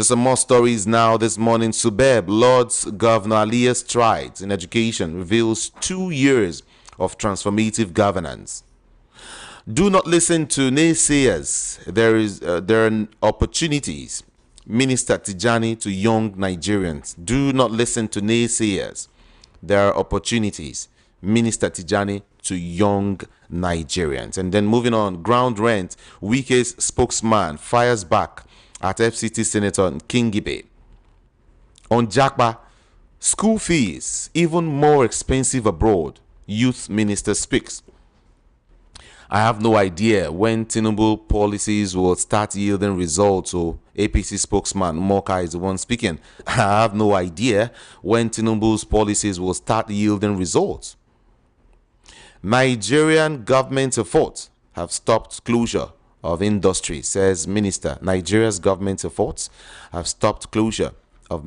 some more stories now this morning. Subeb lauds Governor Aliya's strides in education, reveals 2 years of transformative governance. Do not listen to naysayers. There are opportunities. Minister Tijani to young Nigerians. Do not listen to naysayers. There are opportunities. Minister Tijani to young Nigerians. And then moving on, ground rent. Wike's spokesman fires back at FCT Senator Kingibe. On Jakba, school fees even more expensive abroad. Youth Minister speaks. I have no idea when Tinubu policies will start yielding results. So APC spokesman Moka is the one speaking. I have no idea when Tinubu's policies will start yielding results. Nigerian government efforts have stopped closure of industry, says minister. Nigeria's government efforts have stopped closure of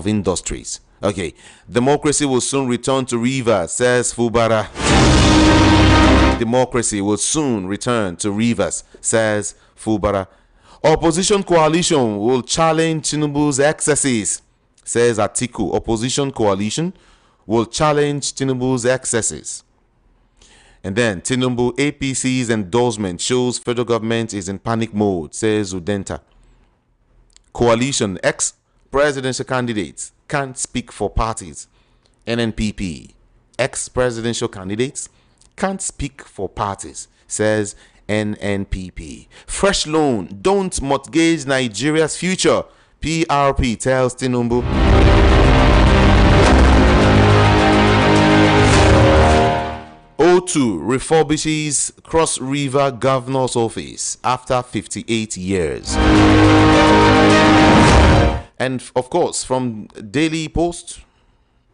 industries. Okay, democracy will soon return to Rivers, says Fubara. Democracy will soon return to Rivers, says Fubara. Opposition coalition will challenge Tinubu's excesses, says Atiku. Opposition coalition will challenge Tinubu's excesses. And then Tinubu APC's endorsement shows federal government is in panic mode, says Udenta. Coalition ex-presidential candidates can't speak for parties. NNPP. Ex-presidential candidates can't speak for parties, says NNPP. Fresh loan. Don't mortgage Nigeria's future. PRP tells Tinubu. O2 refurbishes Cross River Governor's office after 58 years. And of course, from Daily Post,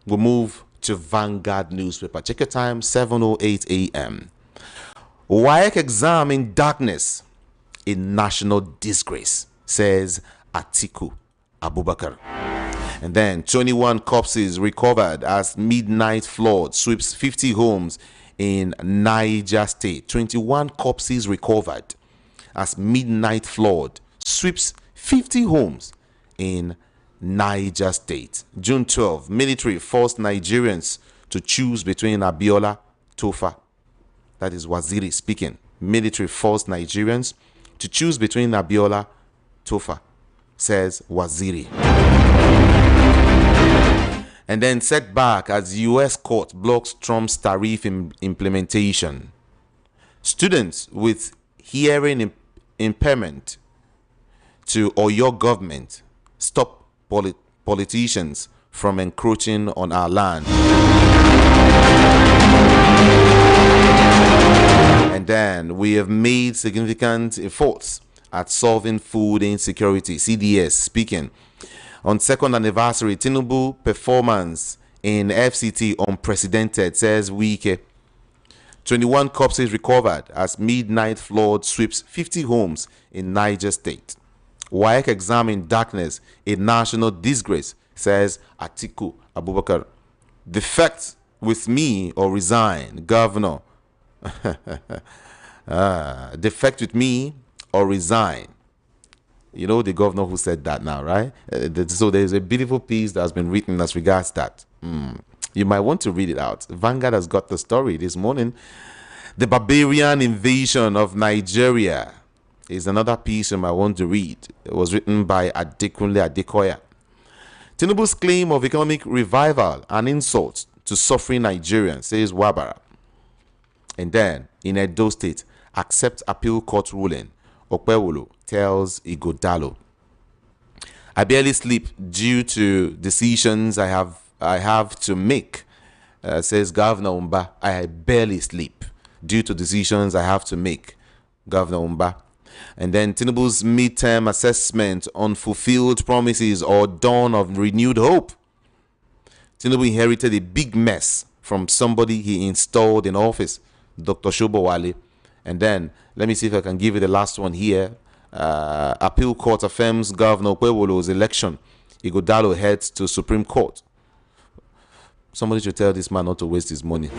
we'll move to Vanguard newspaper. Check your time, 7:08 a.m. WAEC exam in darkness, a national disgrace, says Atiku Abubakar. And then 21 corpses recovered as midnight flood sweeps 50 homes in Niger State. 21 corpses recovered as midnight flood sweeps 50 homes in Niger State. June 12, military forced Nigerians to choose between Abiola, Tofa. That is Waziri speaking. Military forced Nigerians to choose between Abiola, Tofa, says Waziri. And then setback as U.S. court blocks Trump's tariff implementation. Students with hearing impairment to Oyo government stop politicians from encroaching on our land. And then we have made significant efforts at solving food insecurity. CDS speaking. On second anniversary, Tinubu performance in FCT unprecedented, says Wike. 21 corpses recovered as midnight flood sweeps 50 homes in Niger State. WAEC exam in darkness, a national disgrace, says Atiku Abubakar. Defect with me or resign, governor. Defect with me or resign. You know the governor who said that now, right? So there's a beautiful piece that has been written as regards that. You might want to read it out. Vanguard has got the story this morning. The barbarian invasion of Nigeria is another piece you might want to read. It was written by Adekunle Adekoya. Tinubu's claim of economic revival, an insult to suffering Nigerians, says Wabara. And then, in Edo State, accept appeal court ruling. Okpewolo tells Igodalo. I barely sleep due to decisions I have to make, says Governor Umba. I barely sleep due to decisions I have to make, Governor Umba. And then Tinubu's midterm assessment on fulfilled promises or dawn of renewed hope. Tinubu inherited a big mess from somebody he installed in office, Dr. Shobowale. And then, let me see if I can give you the last one here. Appeal court affirms Governor Okpewolo's election. Igodalo heads to Supreme Court. Somebody should tell this man not to waste his money.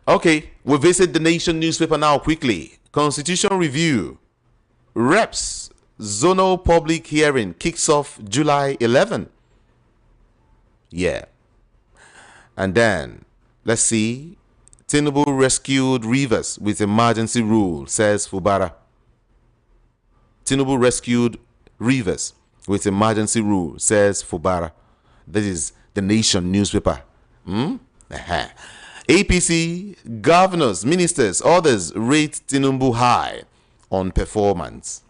Okay, we visit the Nation newspaper now quickly. Constitution review. Reps zonal public hearing kicks off July 11. Yeah. And then, let's see. Tinubu rescued Rivers with emergency rule, says Fubara. Tinubu rescued Rivers with emergency rule, says Fubara. This is the Nation newspaper. APC, governors, ministers, others rate Tinubu high on performance.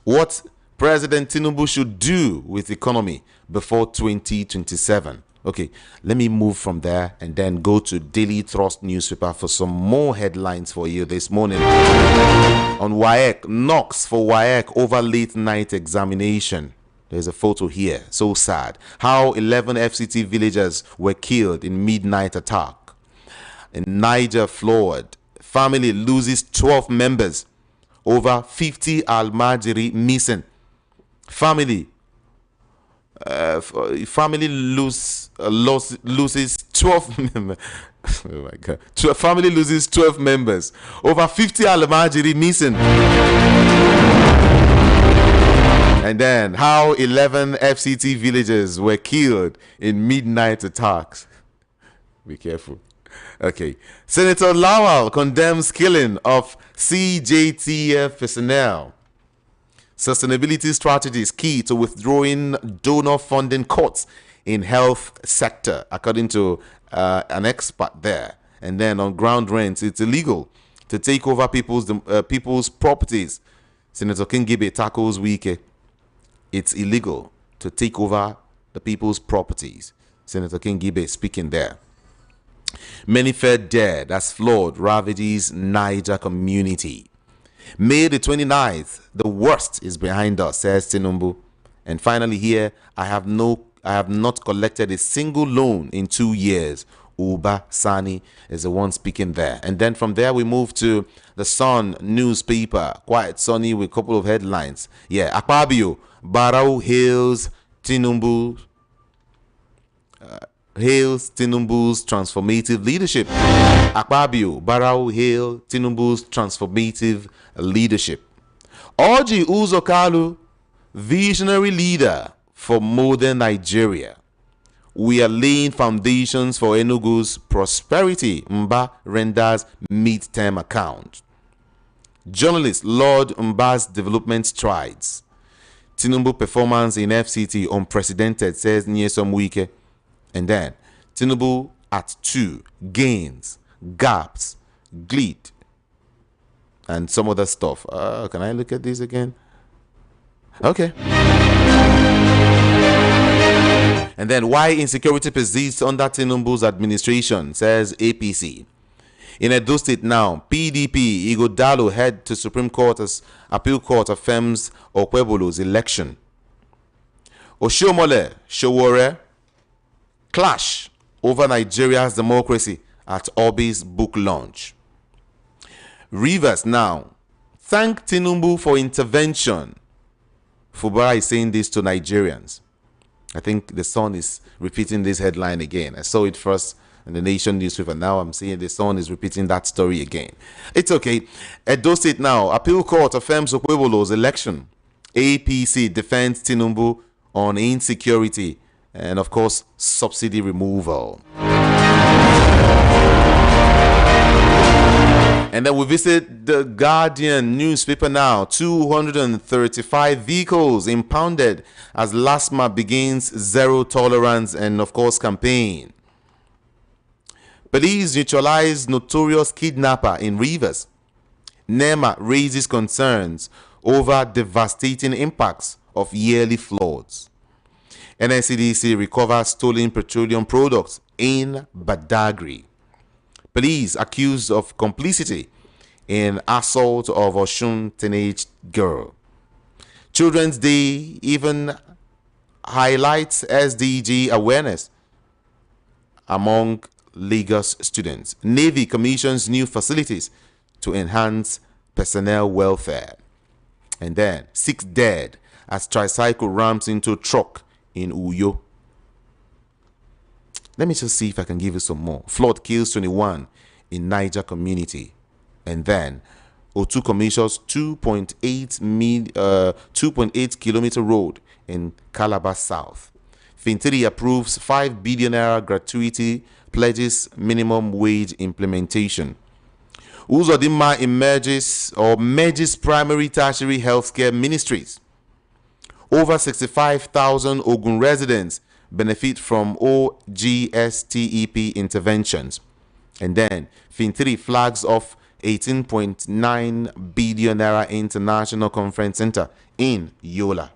What President Tinubu should do with economy before 2027. Okay, let me move from there and then go to Daily Trust newspaper for some more headlines for you this morning. On WAEC, knocks for WAEC over late night examination. There's a photo here, so sad. How 11 FCT villagers were killed in midnight attack. In Niger, floored. Family loses 12 members. Over 50 Al-Majiri missing. Family loses 12 members. Oh my God. Family loses 12 members. Over 50 Al-Majiri missing. And then how 11 FCT villagers were killed in midnight attacks. Be careful. Okay. Senator Lawal condemns killing of CJTF personnel. Sustainability strategies key to withdrawing donor funding cuts in health sector, according to an expert there. And then on ground rents, it's illegal to take over people's properties. Senator Kingibe tackles Wike. It's illegal to take over the people's properties. Senator Kingibe speaking there. Many fell dead as flood ravages Niger community. May the 29th, the worst is behind us, says Tinubu. And finally here, I have not collected a single loan in 2 years. Uba Sani is the one speaking there. And then from there we move to the Sun newspaper. Quite sunny with a couple of headlines. Yeah, Akpabio, Barau hails Tinubu's transformative leadership. Akpabio, Barau hail Tinubu's transformative leadership. Orji Uzokalu, visionary leader for modern Nigeria. We are laying foundations for Enugu's prosperity. Mba renders mid-term account. Journalist Lord Mba's development strides. Tinubu performance in FCT unprecedented, says Nyesom Wike. And then Tinubu at 2, gains, gaps, glid, and some other stuff. Can I look at this again? Okay. And then why insecurity persists under Tinubu's administration, says APC. In Edo State now, PDP Igodalo head to Supreme Court as Appeal Court affirms Okwebolo's election. Oshiomhole Sowore clash over Nigeria's democracy at Obi's book launch. Rivers now thank Tinubu for intervention. Fubara is saying this to Nigerians. I think the Sun is repeating this headline again. I saw it first in the Nation newspaper. Now I'm seeing the Sun is repeating that story again. It's okay. Edo State now. Appeal Court affirms Okwebolo's election. APC defends Tinubu on insecurity and, of course, subsidy removal. And then we visit the Guardian newspaper now. 235 vehicles impounded as LASMA begins zero tolerance and, of course, campaign. Police neutralize notorious kidnapper in Rivers. NEMA raises concerns over devastating impacts of yearly floods. NSCDC recovers stolen petroleum products in Badagry. Police accused of complicity in assault of Osun teenage girl. Children's Day even highlights SDG awareness among Lagos students. Navy commissions new facilities to enhance personnel welfare. And then 6 dead as tricycle rams into truck in Uyo. Let me just see if I can give you some more. Flood kills 21 in Niger community. And then O2 commissions 2.8 kilometer road in Calabar South. Fintiri approves 5 billion naira gratuity, pledges minimum wage implementation. Uzodinma merges primary tertiary healthcare ministries. Over 65,000 Ogun residents benefit from OGSTEP interventions. And then Fintiri flags off 18.9 billion naira international conference center in Yola.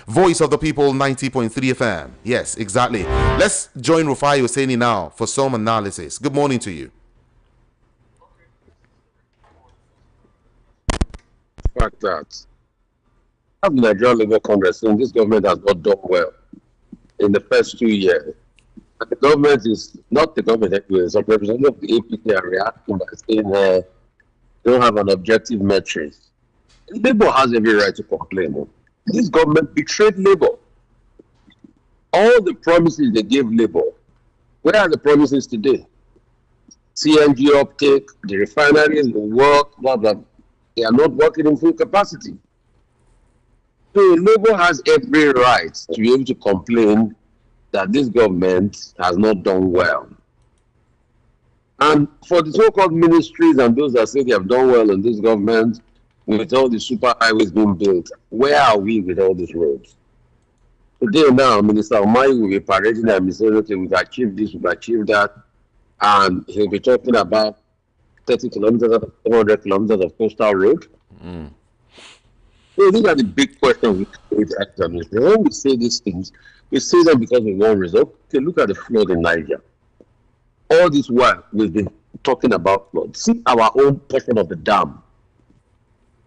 Voice of the People 90.3 FM. Yes, exactly. Let's join Rufai oseni now for some analysis. Good morning to you. Fact that the Nigerian Labour Congress and this government has not done well in the first 2 years. And the government is not the government anyway, it's a representative of the APC are reacting by saying they don't have an objective metric. Labour has every right to complain. This government betrayed Labour. All the promises they gave Labour, where are the promises today? CNG uptake, the refineries will work, blah, blah. They are not working in full capacity. So Labour has every right to be able to complain that this government has not done well. And for the so-called ministries and those that say they have done well in this government, with all the super highways being built, where are we with all these roads? Today now, Minister Omai will be parading and be saying, okay, we've achieved this, we've achieved that, and he'll be talking about 30 kilometers, 400 kilometers of coastal road. So these are the big questions we create at when we say these things, we say them because we want result. Okay, look at the flood in Niger. All this while we've been talking about flood. See our own portion of the dam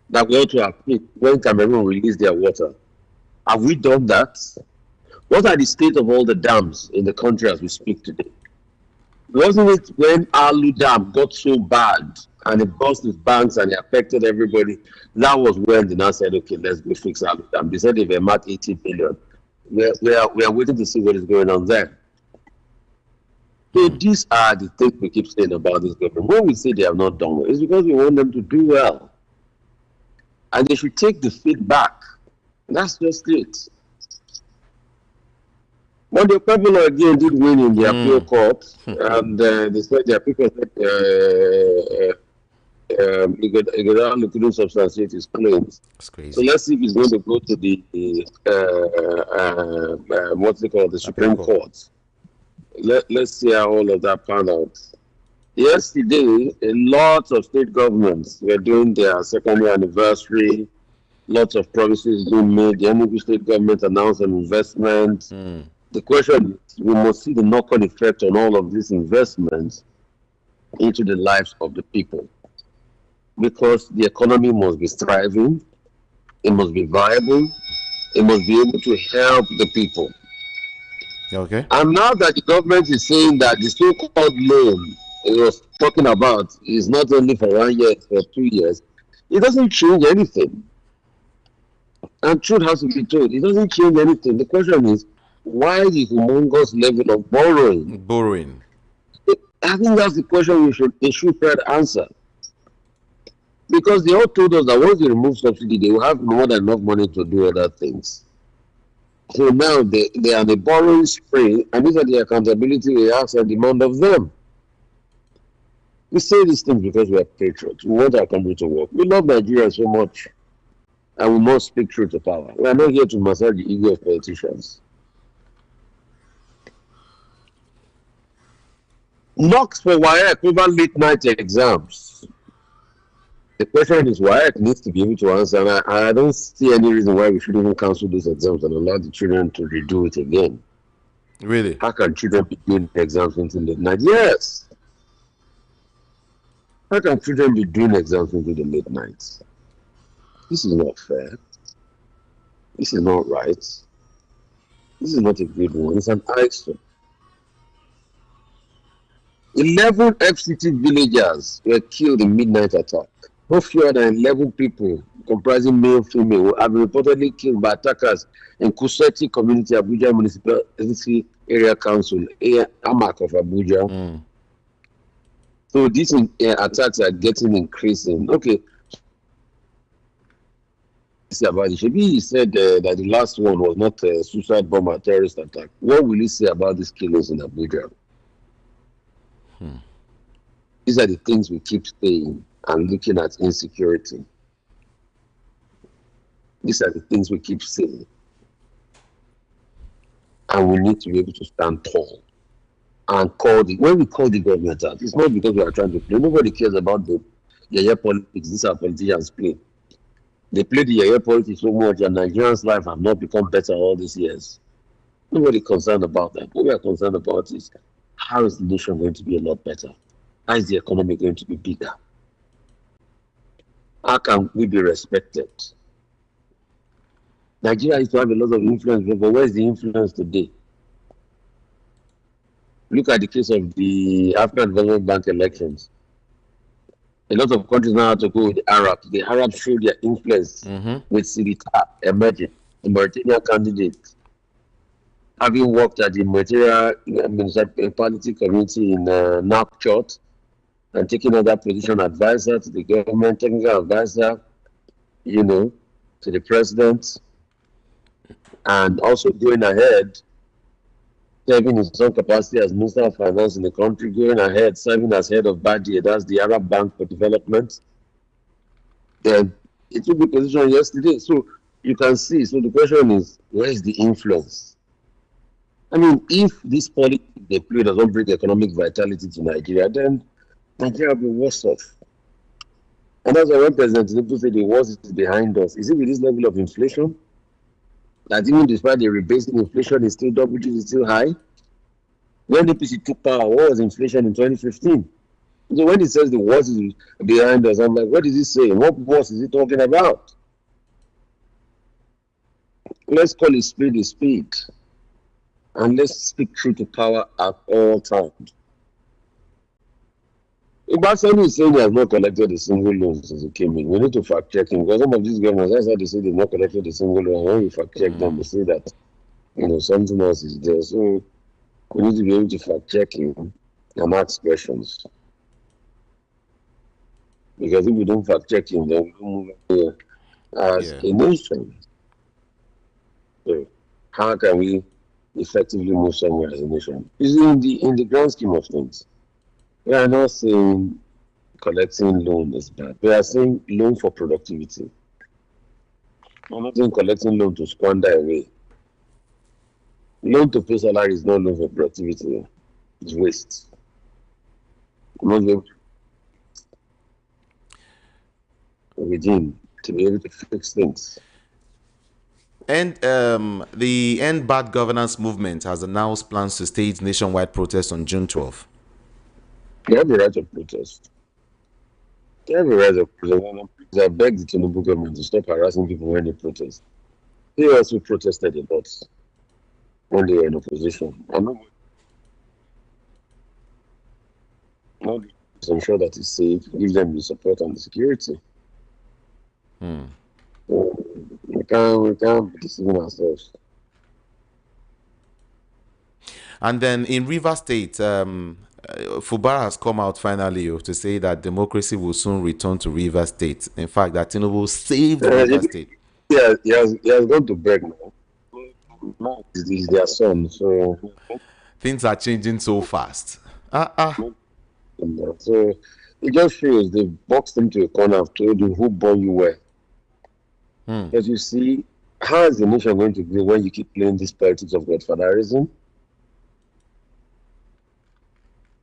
that we ought to have picked when Cameroon released their water. Have we done that? What are the state of all the dams in the country as we speak today? Wasn't it when Alu Dam got so bad and it burst its banks and it affected everybody? That was when they now said, okay, let's go fix Alu Dam. They said they've earmarked 80 billion. We are waiting to see what is going on there. So these are the things we keep saying about this government. When we say they have not done well, it's because we want them to do well. And they should take the feedback. That's just it. But the people again did win in the appeal court, and they said their people said they couldn't substantiate his claims. That's crazy. So let's see if he's going to go to the what's it called, the Supreme Court. Let's see how all of that panned out. Yesterday, a lot of state governments were doing their second year anniversary. Lots of promises being made. The Enugu state government announced an investment. The question is, we must see the knock-on effect on all of these investments into the lives of the people. Because the economy must be thriving, it must be viable, it must be able to help the people. Okay. And now that the government is saying that the so-called loan it was talking about is not only for 1 year, it's for 2 years, it doesn't change anything. And truth has to be told, it doesn't change anything. The question is, why the humongous level of borrowing? I think that's the question they should try to answer. Because they all told us that once they remove subsidy, they will have more than enough money to do other things. So now they are the borrowing spree, and these are the accountability we ask and demand of them. We say these things because we are patriots. We want our country to work. We love Nigeria so much, and we must speak truth to power. We are not here to massage the ego of politicians. Knocks for WAEC over late night exams. The question is, WAEC needs to be able to answer, and I don't see any reason why we should even cancel those exams and allow the children to redo it again. Really? How can children be doing exams into late night? Yes. How can children be doing exams into the late nights? This is not fair. This is not right. This is not a good one. It's an eyesore. 11 FCT villagers were killed in midnight attack. No fewer than 11 people, comprising male and female, have been reportedly killed by attackers in Kuseti Community, Abuja Municipality Area Council, AMAC of Abuja. So these attacks are getting increasing. Okay, say about it? Maybe he said that the last one was not a suicide bomb or terrorist attack. What will he say about these killings in Abuja? These are the things we keep saying and looking at insecurity. These are the things we keep saying. And we need to be able to stand tall and when we call the government out, it's not because we are trying to play. Nobody cares about the yaya politics. These are politicians play. They play the yaya politics so much and Nigerians' life have not become better all these years. Nobody concerned about that. What we are concerned about is how is the nation going to be a lot better? How is the economy going to be bigger? How can we be respected? Nigeria used to have a lot of influence, but where is the influence today? Look at the case of the African Development Bank elections. A lot of countries now have to go with the Arabs. The Arabs showed their influence with Sirita emerging, the Mauritanian candidate, having worked at the Mauritania municipality community in Nouakchott and taking other position, advisor to the government, technical advisor, to the president, and also going ahead, serving in some capacity as Minister of Finance in the country, going ahead, serving as head of BADIA, that's the Arab Bank for Development. Then it took the position yesterday. So you can see, so the question is, where is the influence? I mean, if this politics they play doesn't bring economic vitality to Nigeria, then Nigeria will be worse off. And that's why when President Tinubu said the worst is behind us, is it with this level of inflation? That even despite the rebasing, inflation is still double digits, still high. When the APC took power, what was inflation in 2015? So when he says the worst is behind us, I'm like, what is he saying? What worse is he talking about? Let's call it speed, and let's speak truth to power at all times. Ibasani is saying he has not collected a single loan since he came in. We need to fact check him because some of these governments, that's how they say they've not collected a single loan. When we fact check them, they say that something else is there. So we need to be able to fact check him and ask questions. Because if we don't fact check him, then we don't move as a nation. So how can we effectively move somewhere as a nation? It's in the grand scheme of things. We are not saying collecting loan is bad. We are saying loan for productivity. We're not saying collecting loan to squander away. Loan to pay salary is not loan for productivity. It's waste. Regime to be able to fix things. And the End Bad Governance movement has announced plans to stage nationwide protests on June 12th. They have the right of protest. They have the right of protest. I beg the Tinubu government to stop harassing people when they protest. They also protested a lot when they were in opposition. I'm not ensure that it's safe, give them the support and the security. So we can't be deceiving ourselves. And then in Rivers State, Fubara has come out finally to say that democracy will soon return to Rivers State. In fact, that Tinubu saved Rivers State. Yeah, he has gone to beg now. No, it's their son, so things are changing so fast. So it just shows they boxed him to a corner. I've told you who born you were. Because you see, how is the nation going to grow when you keep playing this politics of godfatherism?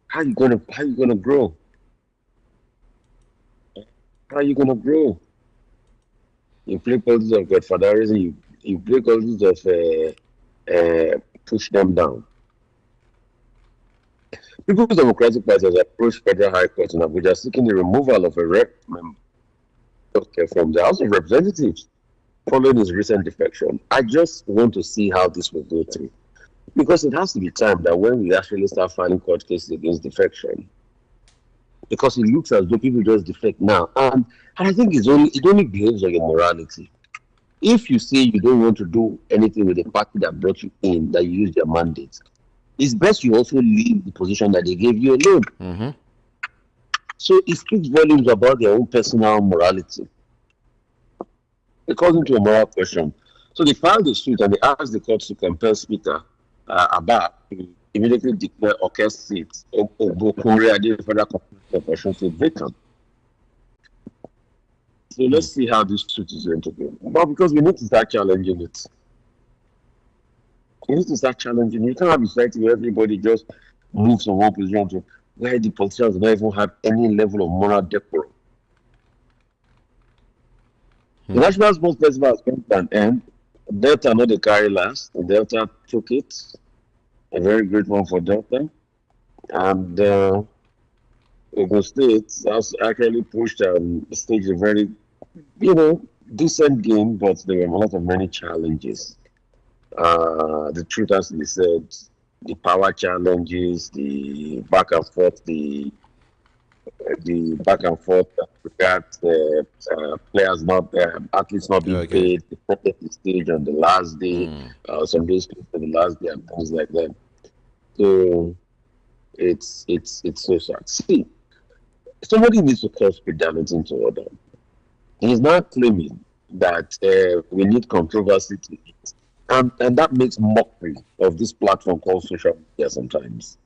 How are you gonna grow? How are you gonna grow? You play politics of godfatherism, you play politics of push them down. People's Democratic Party has approached Federal High Court in Abuja seeking the removal of a rep member from the House of Representatives following his recent defection. I just want to see how this will go through. Because it has to be time that when we actually start filing court cases against defection, because it looks as though people just defect now. And I think it only behaves like a morality. If you say you don't want to do anything with the party that brought you in, that you use their mandate, it's best you also leave the position that they gave you alone. So it speaks volumes about their own personal morality. It calls into a moral question. So they filed the suit and they asked the court to compel Speaker Abba to immediately declare Oke's seat Ogbokure Ade Federal Corporation State vacant. So let's see how this suit is going to go. But because we need to start challenging it. We need to start challenging. You can't have a society where everybody just moves from one position to where the politicians don't even have any level of moral decorum. The National Sports Festival has come to an end. Delta not the carry last. Delta took it. A very great one for Delta. And Ogun State has actually pushed and staged a very, decent game, but there were a lot of many challenges. The truth has to be said, the power challenges, the back and forth, the back and forth regard players not athletes not being paid, the stage on the last day, some days for the last day and things like that. So it's so sad. See, somebody needs to call speedality into order. He's not claiming that we need controversy to eat. And that makes mockery of this platform called social media sometimes.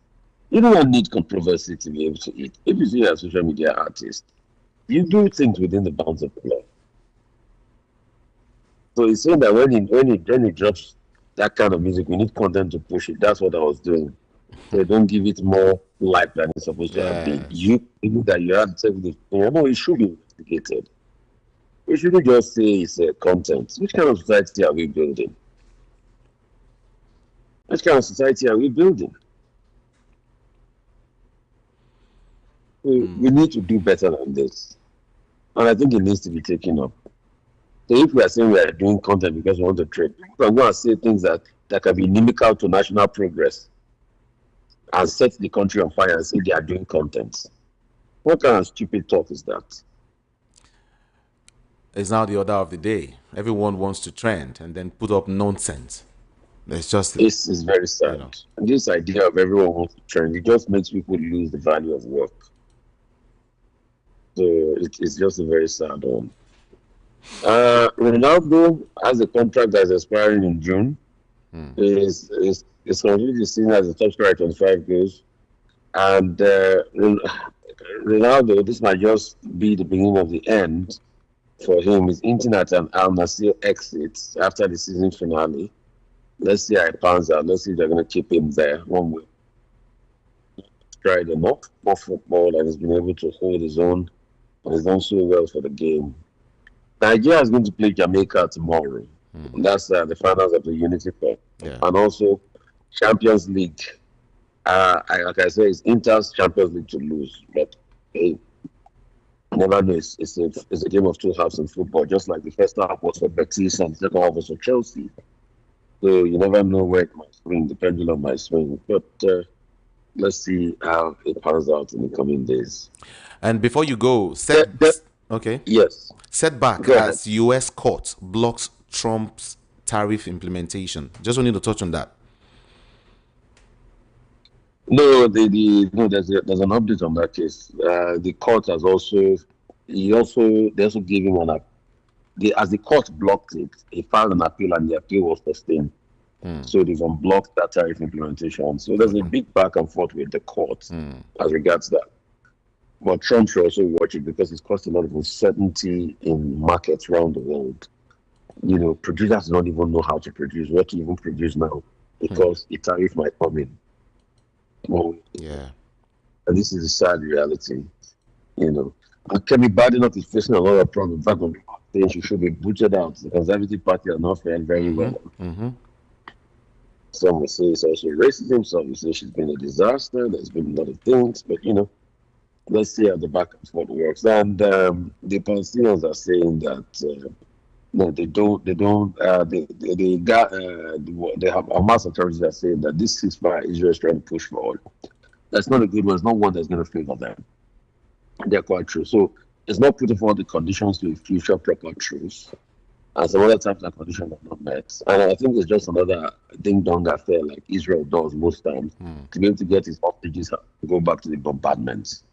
You don't need controversy to be able to eat. If you see a social media artist, you do things within the bounds of the law. So he's saying that when he drops that kind of music, we need content to push it. That's what I was doing. So don't give it more life than it's supposed to have been. You think that you have to take this. No, it should be investigated. We shouldn't just say it's content. Which kind of society are we building? Which kind of society are we building? We need to do better than this. And I think it needs to be taken up. So if we are saying we are doing content because we want to trade, people can go and say things that can be inimical to national progress and set the country on fire and say they are doing content. What kind of stupid talk is that? It's now the order of the day. Everyone wants to trend and then put up nonsense. It's just this is very sad. And this idea of everyone wants to trend, it just makes people lose the value of work. So it's just a very sad one. Ronaldo has a contract that is expiring in June. Is completely seen as a top scorer at 25 goals. And Ronaldo, this might just be the beginning of the end for him. He's hinting at an Al Nassr exit after the season finale. Let's see how it pans out. Let's see if they're going to keep him there one way. Tried enough for football and he's been able to hold his own. And he's done so well for the game. Nigeria is going to play Jamaica tomorrow. That's the finals of the Unity Cup. Yeah. And also Champions League. Like I said, it's Inter's Champions League to lose. But hey, I never know. It's a game of two halves in football. Just like the first half was for Betis and the second half was for Chelsea. So you never know where it might swing. The pendulum might swing. But let's see how it pans out in the coming days. And before you go, okay. Yes. Setback as U.S. court blocks Trump's tariff implementation. Just wanted to touch on that. No, there's an update on that case. The court has they also gave him as the court blocked it, he filed an appeal and the appeal was sustained. So they've unblocked that tariff implementation. So there's a big back and forth with the court as regards that. But Trump should also watch it because it's caused a lot of uncertainty in markets around the world. Producers don't even know how to produce, what to even produce now, because the tariff might come in. Yeah. And this is a sad reality, And Kemi Badenoch is facing a lot of problems. In fact, saying she should be butchered out. The Conservative Party are not faring very well. Some will say it's also racism. Some will say she's been a disaster. There's been a lot of things, but let's see how the back and forth works. And the Palestinians are saying that no, they don't. They have Hamas authorities are saying that this ceasefire Israel is trying to push forward. That's not a good one. It's not one that's going to favor them. They're quite true. So it's not putting forward the conditions to a future proper truce. And some other types of conditions are not met. And I think it's just another ding-dong affair like Israel does most times to be able to get its hostages to go back to the bombardments.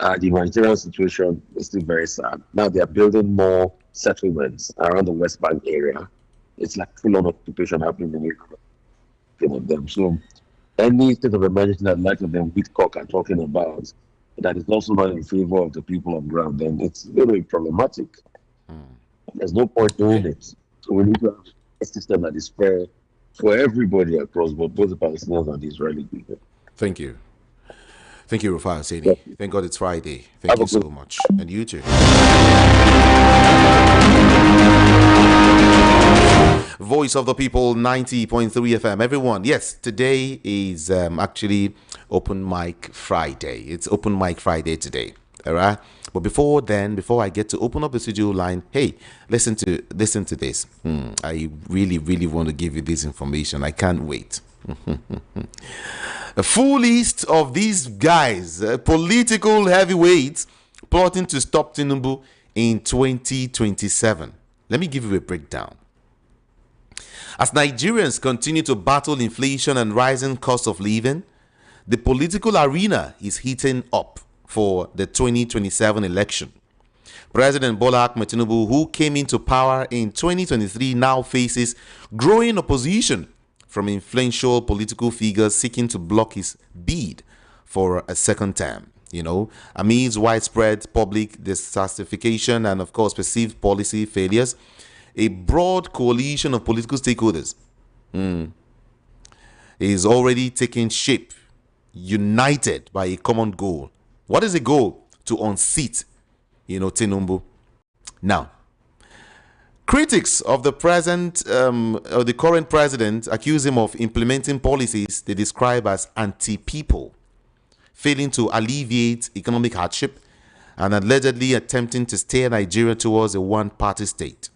The humanitarian situation is still very sad. Now they are building more settlements around the West Bank area. It's like full-on occupation happening in of them. So any state of emergency that like of them Whitcock are talking about that is also not in favor of the people on ground, then it's going to be problematic. There's no point doing Okay. it. So we need to have a system that is fair for everybody across both the Palestinians and the Israeli people. Thank you. Thank you, Rufai oseni. Yeah. Thank God it's Friday. Thank Have you a good so much. And you too. Voice of the People 90.3 FM. Everyone, yes, today is actually Open Mic Friday. It's Open Mic Friday today. All right. But before then, before I get to open up the studio line, hey, listen to this. I really want to give you this information. I can't wait. A full list of these guys, political heavyweights, plotting to stop Tinubu in 2027. Let me give you a breakdown. As Nigerians continue to battle inflation and rising cost of living, the political arena is heating up for the 2027 election. President Bola Ahmed Tinubu, who came into power in 2023, now faces growing opposition from influential political figures seeking to block his bid for a second term. Amidst widespread public dissatisfaction and, of course, perceived policy failures, a broad coalition of political stakeholders is already taking shape, united by a common goal. What is the goal? To unseat, Tinubu. Now, critics of the current president accuse him of implementing policies they describe as anti-people, failing to alleviate economic hardship, and allegedly attempting to steer Nigeria towards a one-party state.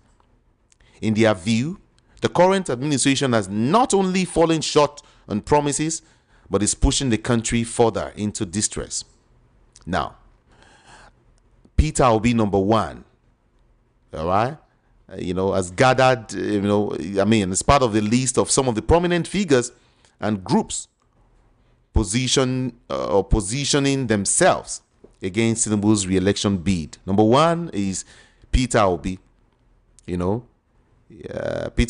In their view, the current administration has not only fallen short on promises, but is pushing the country further into distress. Now, Peter Obi, number one, all right, has gathered, as part of the list of some of the prominent figures and groups positioning themselves against Tinubu's re-election bid. Number one is Peter Obi. Peter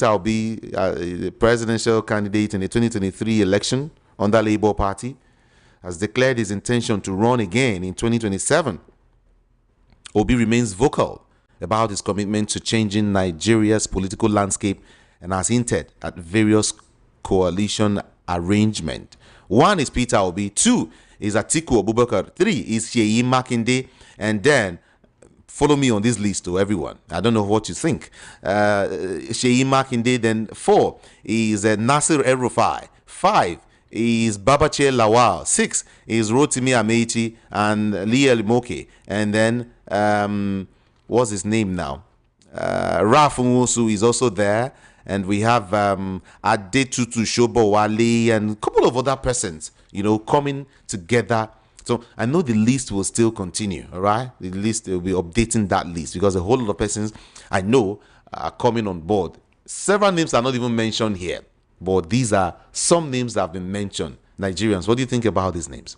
Obi, the presidential candidate in the 2023 election under Labour Party, has declared his intention to run again in 2027. Obi remains vocal about his commitment to changing Nigeria's political landscape and has hinted at various coalition arrangements. One is Peter Obi, two is Atiku Abubakar, three is Seyi Makinde, and then follow me on this list to everyone. I don't know what you think. Seyi Makinde, then four is Nasir El-Rufai, five is Babache Lawal, six is Rotimi Amechi and Liel Moke, and then what's his name now? Raf Nwosu is also there, and we have Adetutu Shobowale and a couple of other persons, coming together. So I know the list will still continue, all right? The list, will be updating that list because a whole lot of persons I know are coming on board. Several names are not even mentioned here, but these are some names that have been mentioned. Nigerians, what do you think about these names?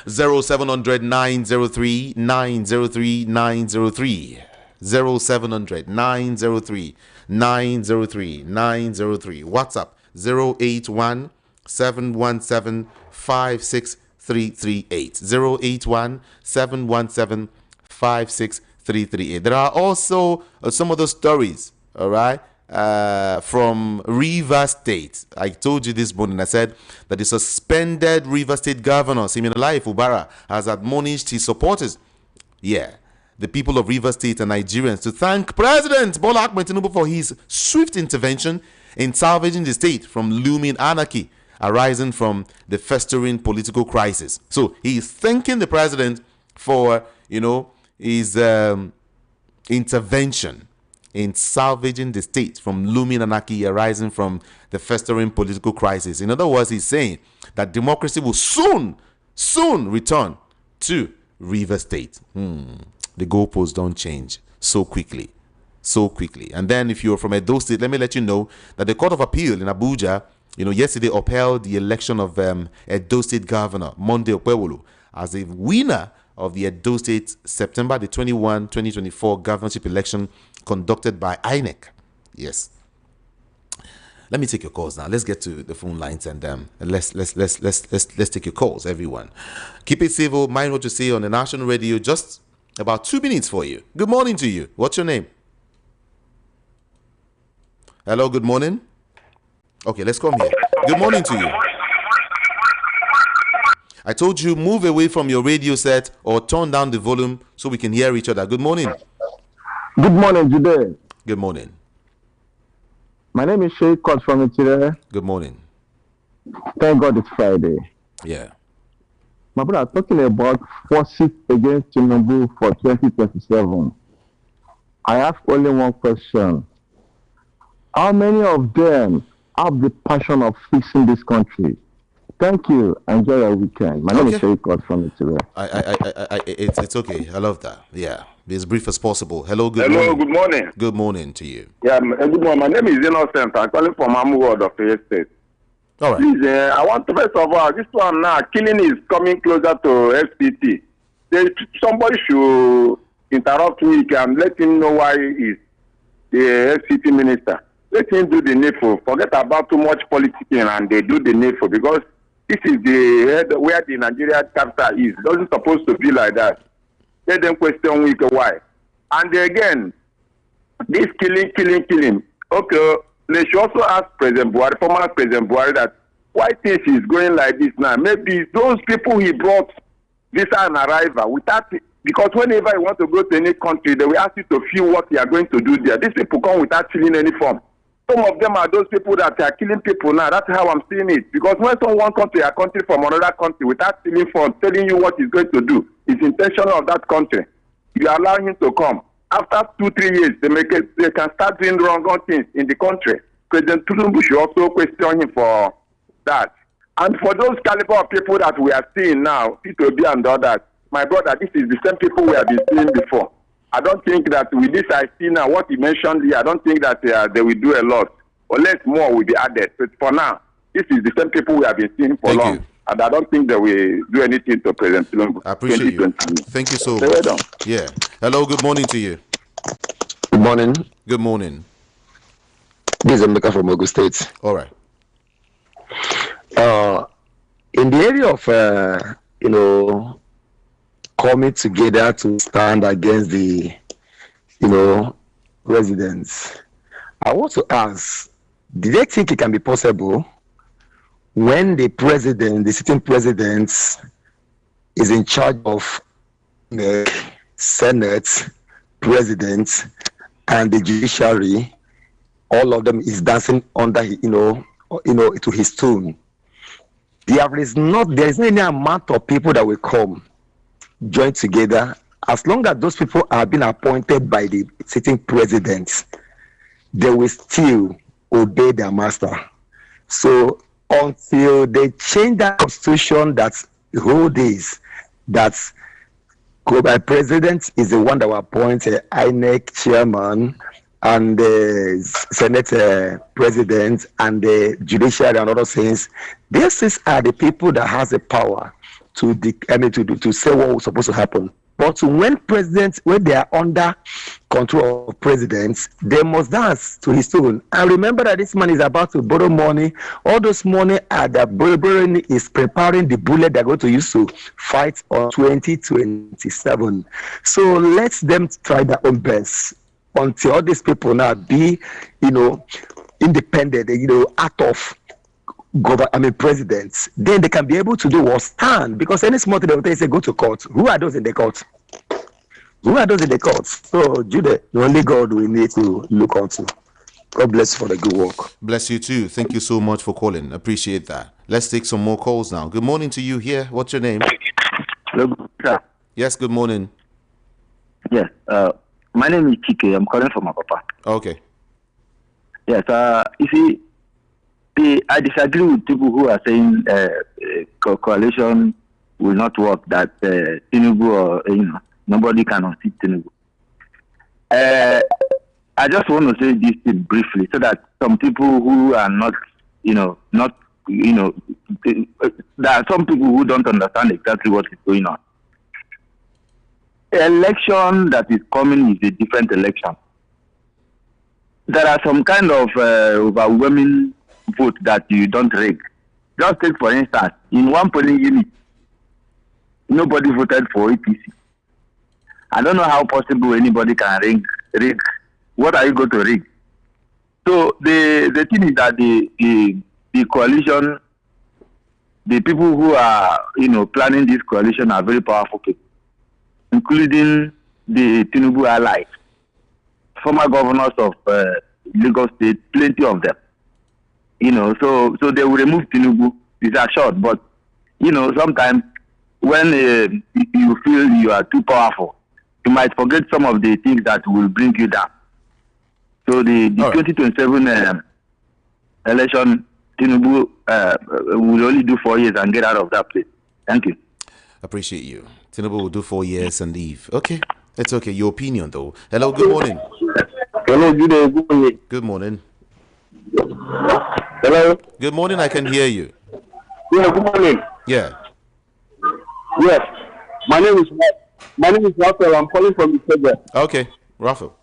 0700 903 903 903 0700 903 903 903 WhatsApp 081 717 56338 081 717 56338. There are also some other stories, all right, from Rivers State. I told you this morning, I said that the suspended Rivers State governor, Siminalayi Fubara, has admonished his supporters, the people of Rivers State and Nigerians, to thank President Bola Ahmed Tinubu for his swift intervention in salvaging the state from looming anarchy arising from the festering political crisis. So he is thanking the president for, his intervention in salvaging the state from looming anarchy arising from the festering political crisis. In other words, he's saying that democracy will soon return to Rivers State. The goalposts don't change so quickly. And then if you're from Edo State, let me let you know that the Court of Appeal in Abuja yesterday upheld the election of Edo State Governor Monday Okpewolo as the winner of the Edo State September the 21, 2024 governorship election conducted by INEC. Yes. Let me take your calls now. Let's get to the phone lines and let's take your calls, everyone. Keep it civil. Mind what you say on the national radio. Just about 2 minutes for you. Good morning to you. What's your name? Hello. Good morning. Okay, let's come here. Good morning to you. I told you move away from your radio set or turn down the volume so we can hear each other. Good morning. Good morning, Jude. Good morning. My name is Sheikh from Itire. Good morning. Thank God it's Friday. Yeah. My brother, talking about forces against Tinubu for 2027. I ask only one question. How many of them have the passion of fixing this country? Thank you. Enjoy your weekend. My name is Sheikh from Itire. It's okay. I love that. Yeah. Be as brief as possible. Hello, good morning. Good morning. Good morning to you. Yeah, good morning. My name is Innocent. I'm calling from Amu Ward of the State. All right. Please, I want to, first of all, this one now, killing is coming closer to FCT. Somebody should interrupt me and let him know why he is the FCT minister. Let him do the needful. Forget about too much politicking and they do the needful because this is the head where the Nigeria capital is. It doesn't supposed to be like that. Let them question week why. And again, this killing. Okay, they should also ask President Buhari, former President Buhari, that why things is going like this now. Maybe those people he brought visa and arrival without, because whenever you want to go to any country, they will ask you to fill what you are going to do there. These people come without filling any form. Some of them are those people that are killing people now. That's how I'm seeing it. Because when someone comes to your country from another country without filling form, telling you what he's going to do, it's intentional of that country. You allow him to come. After 2-3 years, they can start doing wrong things in the country. President Tinubu should also question him for that. And for those caliber of people that we are seeing now, P2B and others, my brother, this is the same people we have been seeing before. I don't think that with this I see now, what he mentioned here, I don't think that they will do a lot. Unless more will be added. But for now, this is the same people we have been seeing for long. And I don't think that we do anything to President Tinubu. I appreciate you. Thank you so much. Yeah. Hello, good morning to you. Good morning. Good morning. This is Emeka from Ogun State. All right. In the area of, coming together to stand against the, residents, I want to ask, do they think it can be possible when the sitting president is in charge of the Senate, president, and the judiciary, all of them is dancing under, to his tune? There is not any amount of people that will come, join together, as long as those people are being appointed by the sitting president, they will still obey their master. So until they change that constitution that whole days that the president is the one that will appoint a INEC chairman and the Senate president and the judiciary and other things, these are the people that has the power to say what was supposed to happen. But when they are under control of presidents, they must dance to his tune. And remember that this man is about to borrow money. All those money that borrowing is preparing the bullet they're going to use to fight on 2027. So let them try their own best until all these people now be, independent, out of presidents. Then they can be able to do what stand, because any small thing they will say go to court. Who are those in the court? So Jude, the only God we need to look onto. God bless you for the good work. Bless you too. Thank you so much for calling. Appreciate that. Let's take some more calls now. Good morning to you here. What's your name? Hello, sir. Yes, good morning. Yes, my name is Chike. I'm calling from my papa. Okay. Yes, you see, I disagree with people who are saying coalition will not work, that Tinubu or nobody can unseat Tinubu. I just want to say this thing briefly so that some people who are not not, there are some people who don't understand exactly what is going on. The election that is coming is a different election. There are some kind of overwhelming vote that you don't rig. Just take, for instance, in one polling unit, nobody voted for APC. I don't know how possible anybody can rig. What are you going to rig? So the thing is that the coalition, the people who are planning this coalition are very powerful people, including the Tinubu allies, former governors of Lagos State, plenty of them. So they will remove Tinubu. It's assured, but sometimes when you feel you are too powerful, you might forget some of the things that will bring you down. So the 2027 election, Tinubu will only do 4 years and get out of that place. Thank you. Appreciate you. Tinubu will do 4 years and leave. Okay, it's okay. Your opinion, though. Hello, good morning. Hello, good morning. Good morning. Hello. Good morning. I can hear you. Yeah, good morning. Yeah. Yes, my name is Rafael. I'm calling from Ethiopia. Okay, Rafael.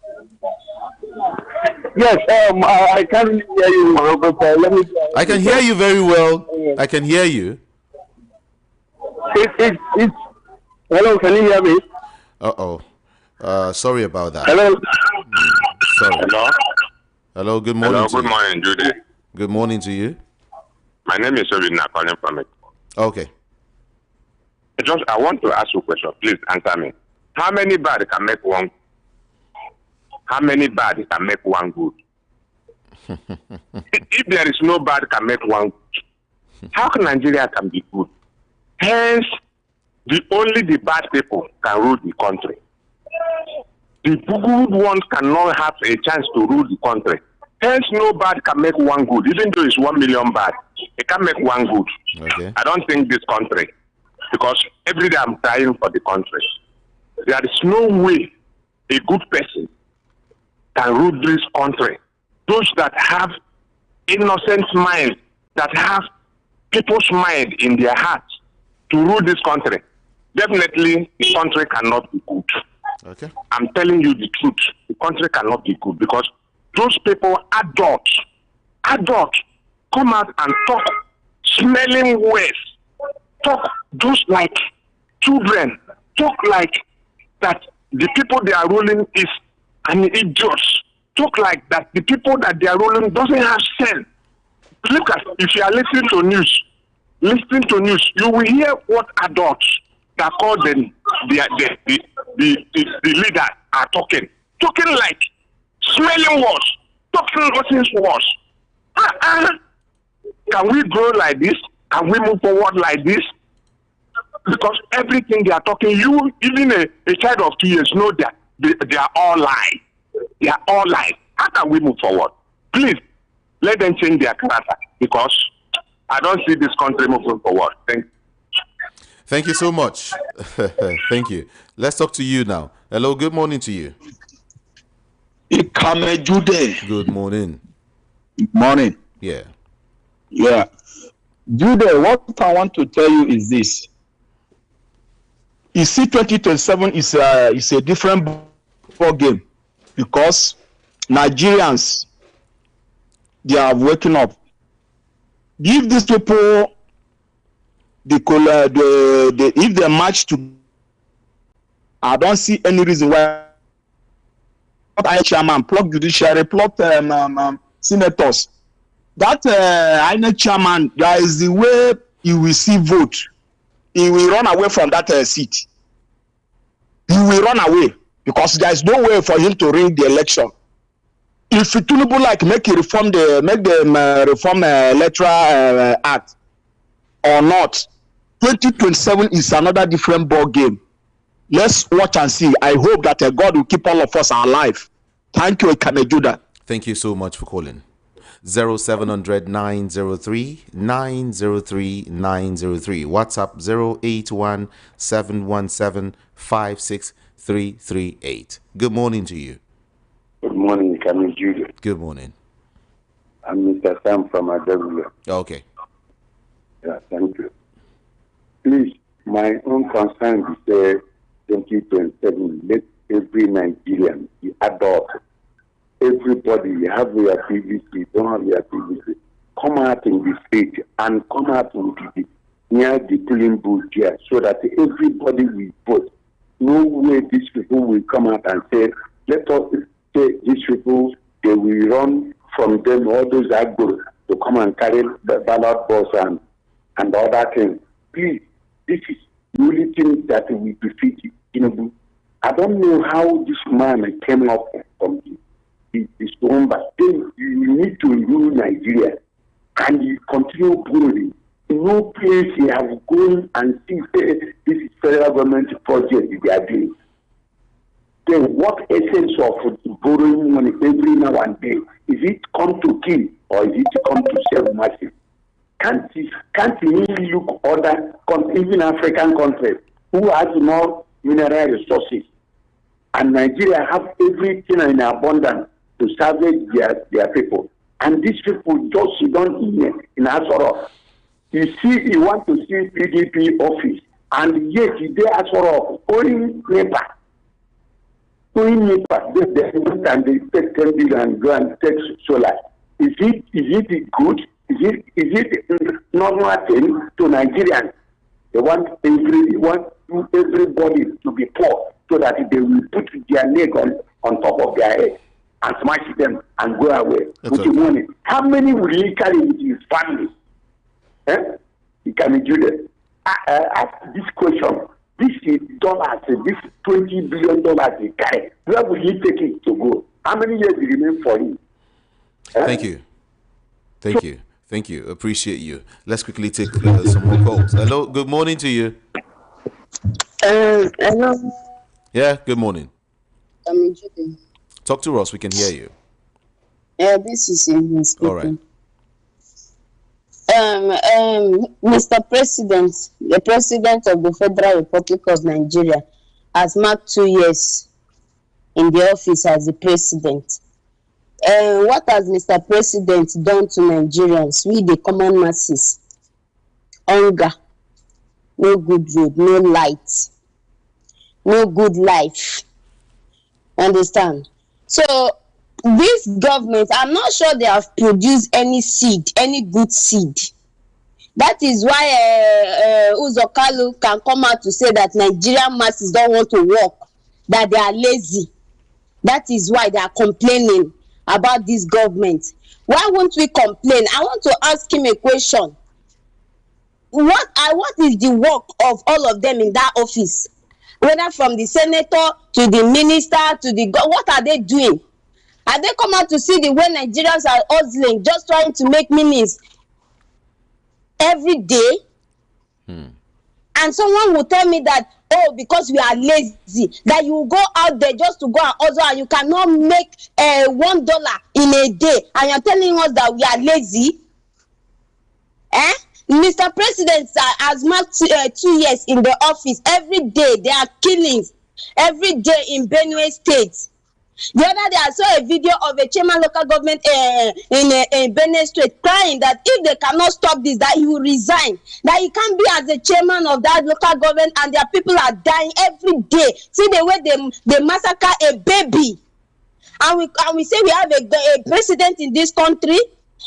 Yes, I can't really hear you, but let me. I can hear you very well. I can hear you. It's. Hello, can you hear me? Sorry about that. Hello. Sorry. Hello. Hello. Good morning. Hello. To Good you. morning, Judy. Good morning to you. My name is Obina calling from it. Okay. I want to ask you a question. Please answer me. How many bad can make one? How many bad can make one good? If there is no bad can make one good, how can Nigeria can be good? Hence, only the bad people can rule the country. The good ones cannot have a chance to rule the country. Hence, no bad can make one good. Even though it's 1 million bad, it can make one good. Okay. I don't think this country, because every day I'm trying for the country. There is no way a good person can rule this country. Those that have innocent minds, that have people's mind in their hearts to rule this country, definitely the country cannot be good. Okay. I'm telling you the truth. The country cannot be good because those people, adults, come out and talk smelling words, talk just like children, talk like that the people they are ruling is an idiot, talk like that the people that they are ruling doesn't have sense. Look at, if you are listening to news, you will hear what adults that call them the leaders are talking like smelling words, talking nonsense words. Can we grow like this? Can we move forward like this? Because everything they are talking, even a child of 2 years know that they are all lies. They are all lies. How can we move forward? Please, let them change their character because I don't see this country moving forward. Thank you so much. Thank you. Let's talk to you now. Hello, good morning to you. Good morning. Morning. Yeah. Yeah. Jude, what I want to tell you is this. You see, 2027 is a different ball game because Nigerians, they are waking up. Give these people if they match to, I don't see any reason why not chairman, plug judiciary, plug senators. That INEC chairman, there is the way he will see vote. He will run away from that seat. He will run away because there is no way for him to ring the election. If Tinubu make them reform electoral act or not, 2027 is another different ball game. Let's watch and see. I hope that God will keep all of us alive. Thank you, Kamejuda. Thank you so much for calling. 0700 903 903 903. WhatsApp 081 717 56338. Good morning to you. Good morning, Kamil Judah. Good morning. I'm Mr. Sam from Adabula. Okay. Yeah, thank you. Please, my own concern is 2027. Let every Nigerian be adult. Everybody, you have your PVC, don't have your PVC. Come out in the state and come out near the polling booth here so that everybody will vote. No way these people will come out and say, let us say these people, they will run from them, all those that go to come and carry the ballot box and other things. Please, this is the only thing that will defeat Tinubu. I don't know how this man came up from his own, but then you need to rule Nigeria and you continue bullying. No place you have gone and see this is federal government project they are doing. Then what essence of borrowing money every now and then? Is it come to kill or is it come to save mercy? Can't you really look other, even African countries who has more mineral resources? And Nigeria have everything in abundance to salvage their people. And these people just sit down in Asoro. You see, you want to see PDP office, and yet they Asoro going NEPA. Going NEPA, they went and they take 10 billion and go and take solar. Is it good? Is it normal thing to Nigerians? They want everybody to be poor so that they will put their leg on top of their head and smash them and go away with the money. How many will he carry with his family? He can do that. Ask this question. This is dollars, this $20 billion he carry. Where will he take it to go? How many years will remain for him? Thank you. Thank you. Appreciate you. Let's quickly take some more calls. Hello. Good morning to you. Hello. Yeah. Good morning. I'm Judy. Talk to us. We can hear you. This is him speaking. All right. Mr. President, the President of the Federal Republic of Nigeria has marked 2 years in the office as the president. What has Mr. President done to Nigerians, we the common masses? Hunger, no good road, no light, no good life. Understand? So this government, I'm not sure they have produced any seed, any good seed. That is why Uzokalu can come out to say that Nigerian masses don't want to work, that they are lazy. That is why they are complaining about this government. Why won't we complain? I want to ask him a question. What is the work of all of them in that office? Whether from the senator to the minister to the what are they doing? Are they come out to see the way Nigerians are hustling, just trying to make millions every day? And someone will tell me that, oh, because we are lazy, that you go out there just to go and hustle and you cannot make $1 in a day, and you're telling us that we are lazy? Mr. President has marked 2 years in the office. Every day there are killings. Every day in Benue State. The other day I saw a video of a chairman local government in Benue State crying that if they cannot stop this, that he will resign. That he can't be as a chairman of that local government and their people are dying every day. See the way they massacre a baby. And we say we have a president in this country.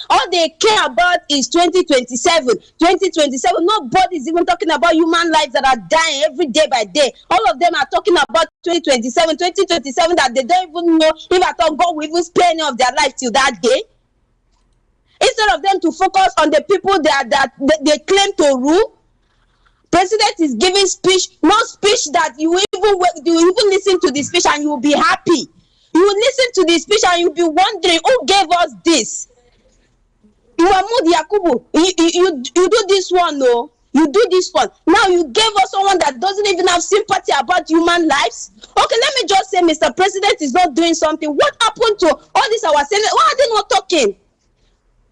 All they care about is 2027. 2027. Nobody is even talking about human lives that are dying every day by day. All of them are talking about 2027. 2027 that they don't even know if at all God will even spare any of their life till that day. Instead of them to focus on the people that they claim to rule, President is giving speech, no speech that you even listen to the speech and you will be happy. You will listen to the speech and you'll be wondering who gave us this. Mahmoud Yakubu, you do this one, no? You do this one. Now you gave us someone that doesn't even have sympathy about human lives. Okay, let me just say, Mr. President is not doing something. What happened to all this our Senate? Why are they not talking?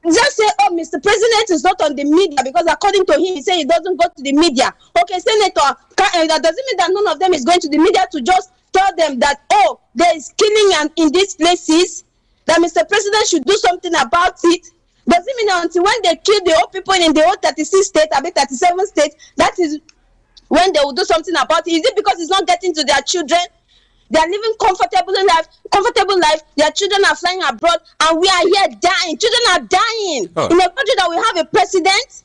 Just say, oh, Mr. President is not on the media because according to him, he said he doesn't go to the media. Okay, Senator, that doesn't mean that none of them is going to the media to just tell them that, oh, there is killing in these places, that Mr. President should do something about it. Does it mean until when they kill the old people in the old 36 states, I mean 37 states, that is when they will do something about it? Is it because it's not getting to their children? They are living comfortable life. Their children are flying abroad, and we are here dying. Children are dying in a country that we have a president.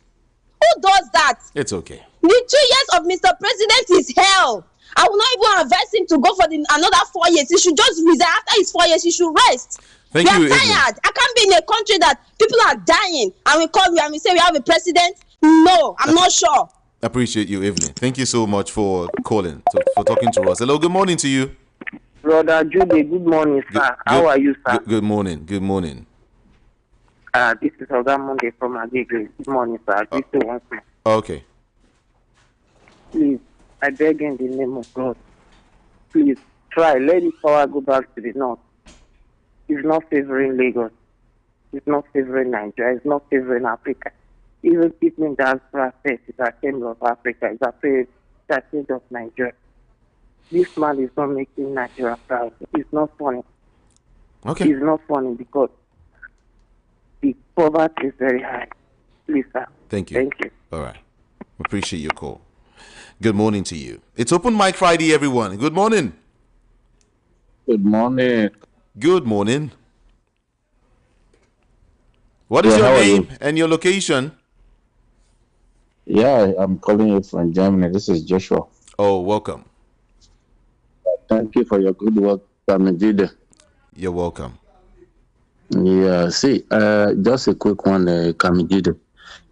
Who does that? It's okay. The 2 years of Mr. President is hell. I will not even advise him to go for another 4 years. He should just resign. After his 4 years, he should rest. Thank you. We are tired. I can't be in a country that people are dying and we call you and we say we have a president. No, I'm not sure. Appreciate you, Evelyn. Thank you so much for calling, for talking to us. Hello, good morning to you. Brother Judy, good morning, sir. How are you, sir? Good morning. Good morning. This is Oga Monday from Agege. Good morning, sir. This is once more. Okay. Please, I beg in the name of God. Please, try. Let the power go back to the north. It's not favoring Lagos. It's not favoring Nigeria. It's not favoring Africa. Even people in diaspora say it's ashamed of Africa. It's ashamed of Nigeria. This man is not making Nigeria proud. It's not funny. Okay. It's not funny because the poverty is very high. Please, sir. Thank you. Thank you. All right. Appreciate your call. Good morning to you. It's Open Mic Friday, everyone. Good morning. Good morning. Good morning. What is your name and your location? Yeah, I'm calling you from Germany. This is Joshua. Oh, welcome. Thank you for your good work, Kamijide. You're welcome. Yeah, see, just a quick one, Kamijide.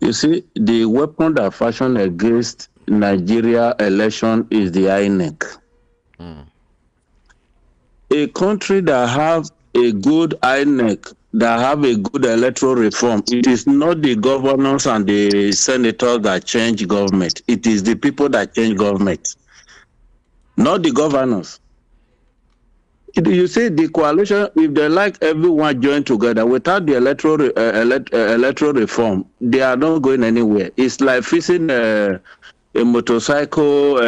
You see, the weapon that fashioned against Nigeria election is the INEC. A country that have a good INEC, that have a good electoral reform, it is not the governors and the senators that change government. It is the people that change government, not the governors. You see, the coalition, if they like everyone join together without the electoral reform, they are not going anywhere. It's like fixing a motorcycle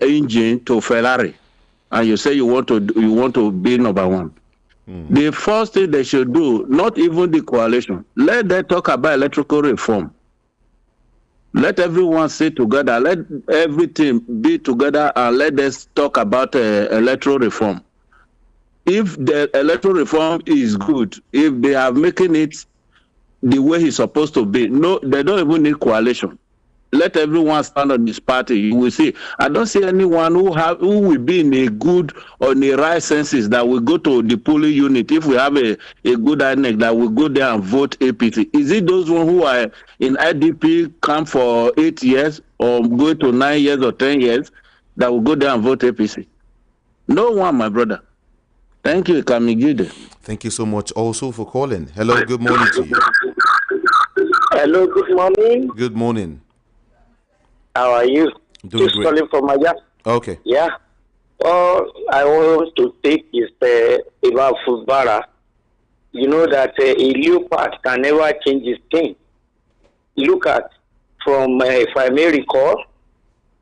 engine to Ferrari, and you say you want to be number one. The first thing they should do, not even the coalition, let them talk about electoral reform. Let everyone sit together, let everything be together, and let us talk about electoral reform. If the electoral reform is good, if they are making it the way it's supposed to be, no, they don't even need coalition. Let everyone stand on this party. You will see. I don't see anyone who will be in a good or in the right senses that will go to the polling unit. If we have a good INEC that will go there and vote APC, is it those one who are in IDP camp for 8 years or go to 9 years or 10 years that will go there and vote APC? No one, my brother. Thank you, Kamigide. Thank you so much also for calling. Hello, good morning to you. Hello, good morning. Good morning. How are you? Doing Just great. calling from Maya. Okay. Yeah. All I want to take is about Fubara. You know that a leopard can never change his skin. Look at, from, if I may recall,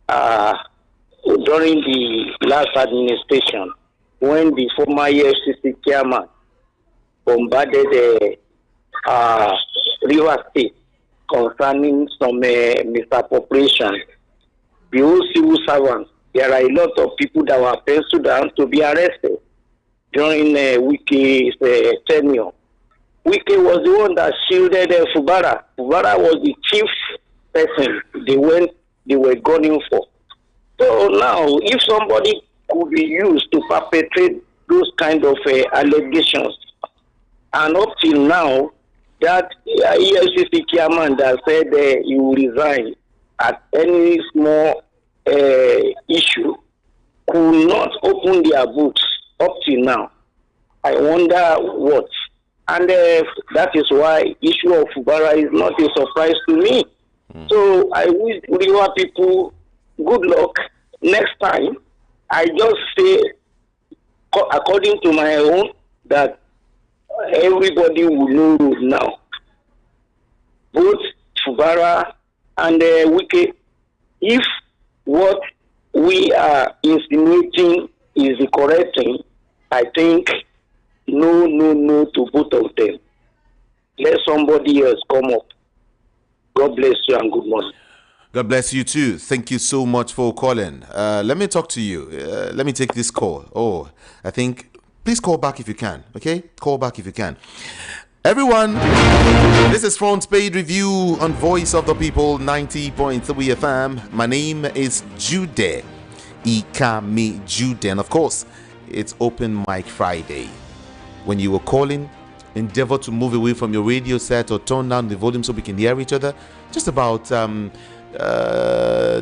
during the last administration, when the former EFCC chairman bombarded River State concerning some misappropriation, the whole civil servants, there are a lot of people that were penciled down to be arrested during Wike's tenure. Wike was the one that shielded Fubara. Fubara was the chief person they were gunning for. So now, if somebody could be used to perpetrate those kind of allegations, and up till now, that EFCC chairman that said he will resign at any small issue could not open their books up till now. I wonder what. And that is why issue of Fubara is not a surprise to me. So I wish River people good luck next time. I just say, according to my own, that everybody will know now. Both Fubara and Wike, if what we are insinuating is the correct thing, I think no to both of them. let somebody else come up. God bless you and good morning. God bless you too. Thank you so much for calling. Let me talk to you. Let me take this call. Oh, I think, please call back if you can. Okay? Call back if you can. Everyone, this is Front Spade Review on Voice of the People 90.3 FM. My name is Jude. Ikami Jude. And of course, it's Open Mic Friday. When you were calling, endeavor to move away from your radio set or turn down the volume so we can hear each other. Just about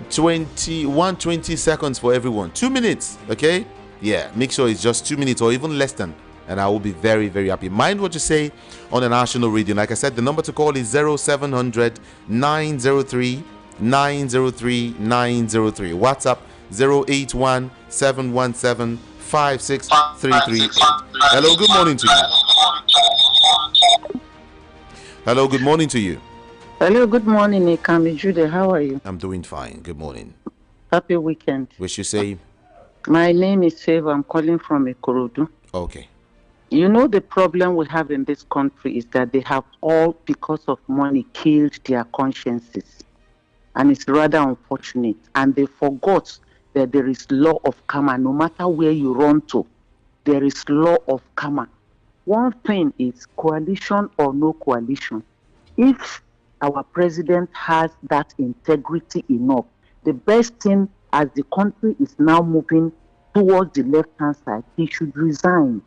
20 seconds for everyone. 2 minutes, okay? Yeah, make sure it's just 2 minutes or even less than, and I will be very, very happy. Mind what you say on the national radio. Like I said, the number to call is 0700 903 903 903. WhatsApp 081 717 56338. Hello, good morning to you. Hello, good morning to you. Hello, good morning, Ikami Jude. How are you? I'm doing fine. Good morning. Happy weekend. Wish you say. My name is Favor. I'm calling from Ikorodu. Okay. You know, the problem we have in this country is that they have all, because of money, killed their consciences. And it's rather unfortunate. And they forgot that there is law of karma. No matter where you run to, there is law of karma. One thing is coalition or no coalition. If our president has that integrity enough, the best thing, as the country is now moving towards the left-hand side, he should resign.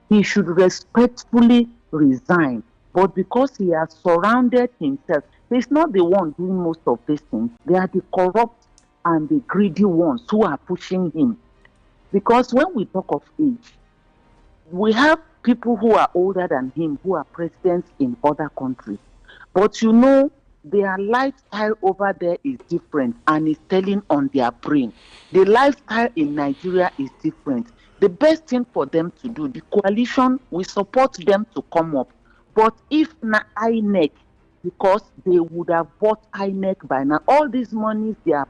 He should respectfully resign. But because he has surrounded himself, he's not the one doing most of these things. They are the corrupt and the greedy ones who are pushing him. Because when we talk of age, we have people who are older than him who are presidents in other countries. But you know, their lifestyle over there is different and is telling on their brain. The lifestyle in Nigeria is different. The best thing for them to do, the coalition, we support them to come up. But if na INEC, because they would have bought INEC by now, all these monies they are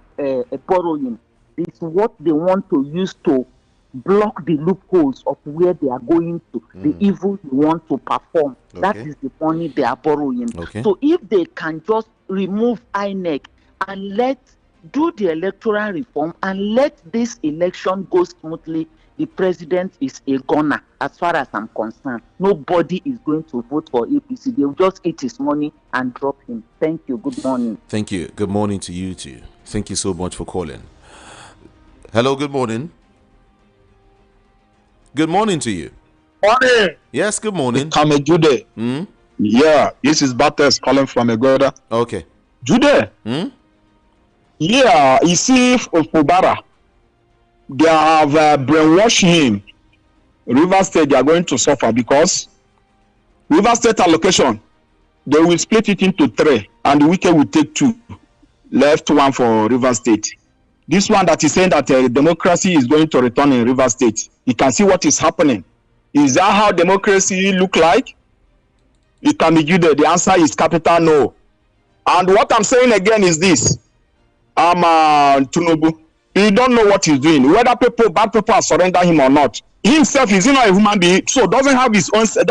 borrowing is what they want to use to block the loopholes of where they are going to, the evil they want to perform. Okay. That is the money they are borrowing. Okay. So if they can just remove INEC and do the electoral reform and let this election go smoothly, the president is a goner. As far as I'm concerned, nobody is going to vote for APC. They'll just eat his money and drop him. Thank you. Good morning. Thank you. Good morning to you too. Thank you so much for calling. Hello, good morning. Good morning to you. Morning. Yes, good morning. Come Jude. Yeah, this is Bates calling from Egoda. Okay. Jude. Yeah, you see Fubara. They have brainwashed him. River State, they are going to suffer because River State allocation, they will split it into 3 and the Wike will take 2. Left 1 for River State. This one that is saying that democracy is going to return in River State. You can see what is happening. Is that how democracy look like? It can be Jude. The answer is capital no. And what I'm saying again is this. Tinubu. He don't know what he's doing. Whether bad people are surrender him or not. He himself is not a human being, so doesn't have his own. He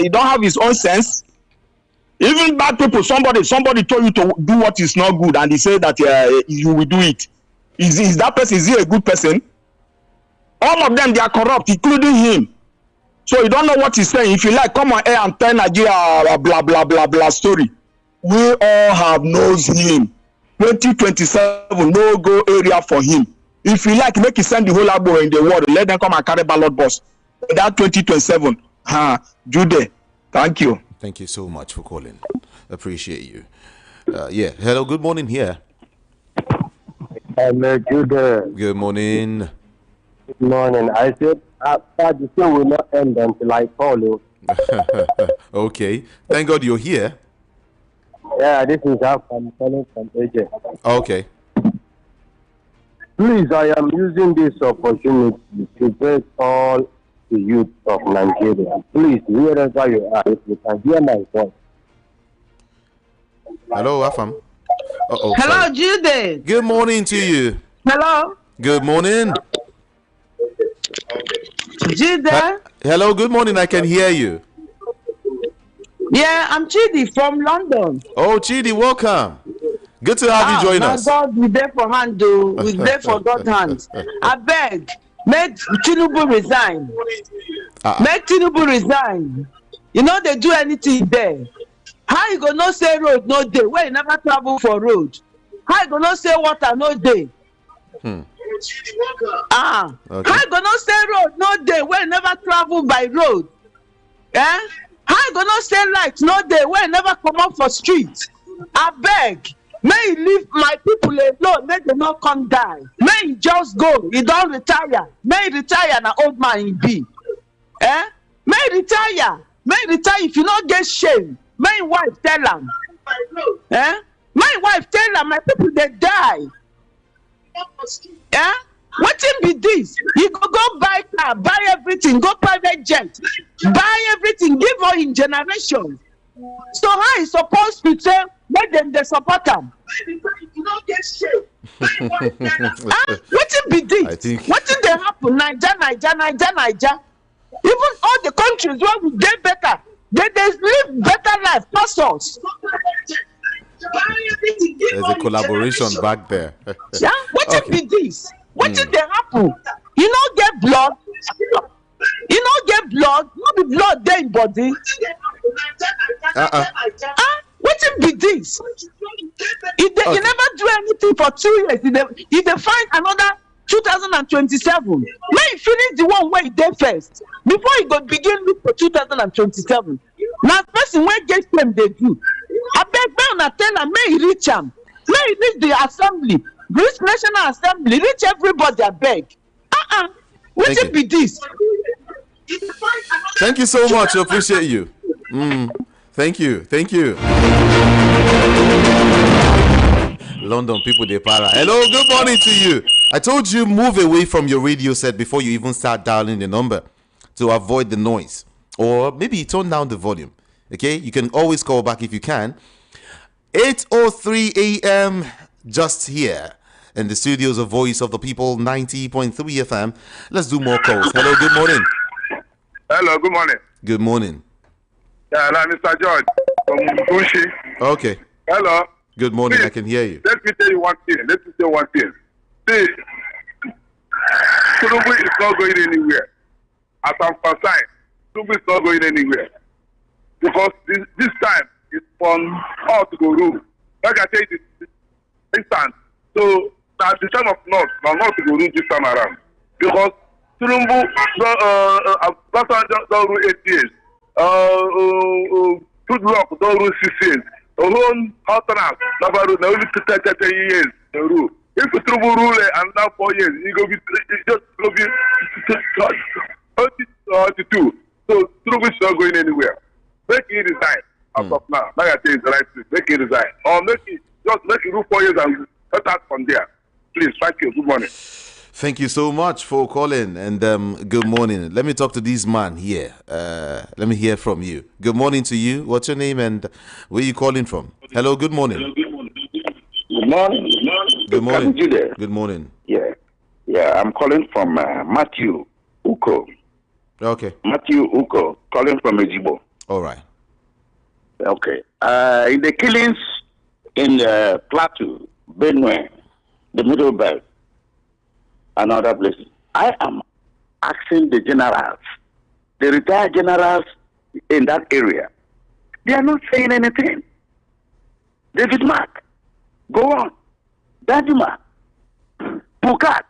don't have his own sense. Even bad people, somebody told you to do what is not good, and he said that you will do it. Is that person? Is he a good person? All of them, they are corrupt, including him. So you don't know what he's saying. If you like, come on air and tell Nigeria blah blah blah blah story. We all have knows him. 2027 no go area for him. If you like, make it send the whole Agbo in the world. Let them come and carry ballot box. That 2027. Jude. Thank you. Thank you so much for calling. Appreciate you. Yeah. Hello. Good morning here. Hello, Jude. Good morning. Good morning. I said, the show will not end until I call you. Okay. Thank God you're here. Yeah, this is how I'm calling from AJ. Okay. Please, I am using this opportunity to beg all the youth of Nigeria. Please, wherever you are, if you can hear my voice. Hello, Afam. Hello, sorry. Jude. Good morning to you. Hello. Good morning. Jude. Hello, good morning. I can hear you. Yeah, I'm Chidi from London. Oh, Chidi, welcome. Good to have you join us. God, we there for hand, though. We there for God's hands. I beg, make Tinubu resign. Make Tinubu resign. You know they do anything there. How you gonna say road no day? Where you never travel for road? How you gonna say water no day? Okay. How you gonna say road no day? Where you never travel by road? Eh? How you gonna say light no day? Where you never come up for street? I beg. May he leave my people alone, make them not come die. May he just go, he don't retire. May he retire, na old man he be. Eh? May he retire. May he retire if you not get shame. May his wife tell him. Eh? May his wife tell him, my people they die. Eh? What be this? You go buy car, buy everything, go private jet, buy everything, give all in generation. So how he supposed to say, make them they support him? What be this? What did they happen? Niger. Even all the countries where we get better, they live better life, pass us. There's a collaboration back there. Yeah, what be this? What did they happen? You don't get blood. You don't get blood. Not the blood there in body. What be this? If they never do anything for 2 years, if they find another 2027, when you finish the one where they first, before you go begin look for 2027. Now, person when get them they do. I beg me tell them, may he reach them. May he reach the assembly, reach National Assembly, reach everybody. I beg. What be this? Thank you so much. I appreciate you. Thank you. London people, they para. Hello, good morning to you. I told you move away from your radio set before you even start dialing the number to avoid the noise. Or maybe turn down the volume. Okay, you can always call back if you can. 8:03 a.m. just here in the studios of Voice of the People 90.3 FM. Let's do more calls. Hello, good morning. Hello, good morning. Good morning. Yeah, I'm Mr. George from Bushi. Okay. Hello. Good morning. Please, I can hear you. Let me tell you one thing. See, Tinubu is not going anywhere. As I'm concerned, Tinubu is not going anywhere. Because this time, it's from all to go rule. Like I said, it's instant. So, at the time of North, now not to go rule this time around. Because Tinubu don't rule 8 years. Good luck, don't rule 6 years. Alone, alternate, never rule, only 10 years to rule. If Tinubu rule another 4 years, you go be just go be 32. So Tinubu is not going anywhere. Make it resign as of now. Like I say, it's the right thing. Make it resign. Or make it rule 4 years and start from there. Please, thank you. Good morning. Thank you so much for calling and good morning. Let me talk to this man here. Let me hear from you. Good morning to you. What's your name and where are you calling from? Hello, good morning. Good morning. Good morning. Good Good morning. Yeah, I'm calling from Matthew Uko. Okay. Matthew Uko, calling from Ejibo. All right. Okay. In the killings in Plateau, Benue, the Middle Belt, and other places, I am asking the generals, the retired generals in that area, they are not saying anything. David Mark, go on. Daduma, Pukat,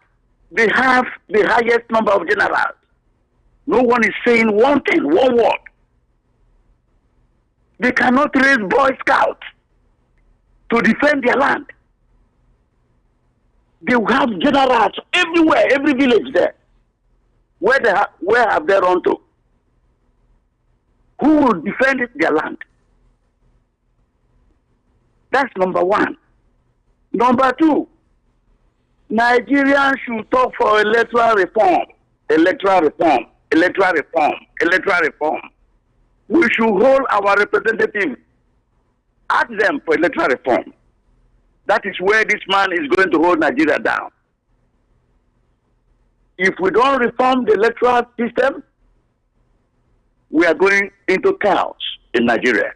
they have the highest number of generals. No one is saying one thing, one word. They cannot raise Boy Scouts to defend their land. They have generals everywhere, every village there. Where have they run to? Who will defend their land? That's number one. Number two, Nigerians should talk for electoral reform. We should hold our representatives, ask them for electoral reform. That is where this man is going to hold Nigeria down. If we don't reform the electoral system, we are going into chaos. in Nigeria.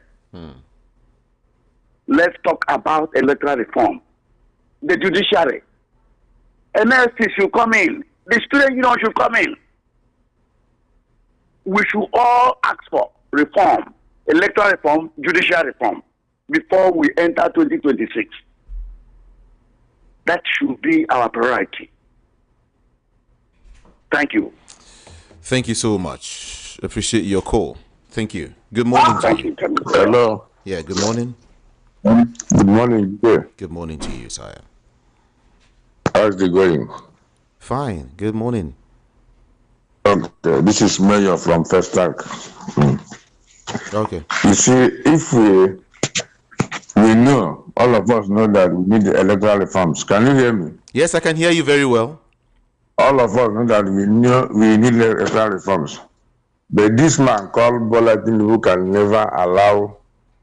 Let's talk about electoral reform. The judiciary. NLC should come in. The student union should come in. We should all ask for reform, electoral reform, judicial reform, before we enter 2026. That should be our priority. Thank you. Thank you so much. Appreciate your call. Thank you. Good morning to you. Hello. Yeah, good morning. Good morning. Yeah. Good morning to you, sire. How's it going? Fine. Good morning. This is Mayor from First Tank. Okay. You see, if we know, all of us know that we need the electoral reforms. Can you hear me? Yes, I can hear you very well. All of us know that we need the electoral reforms. But this man called Bola Tinubu can never allow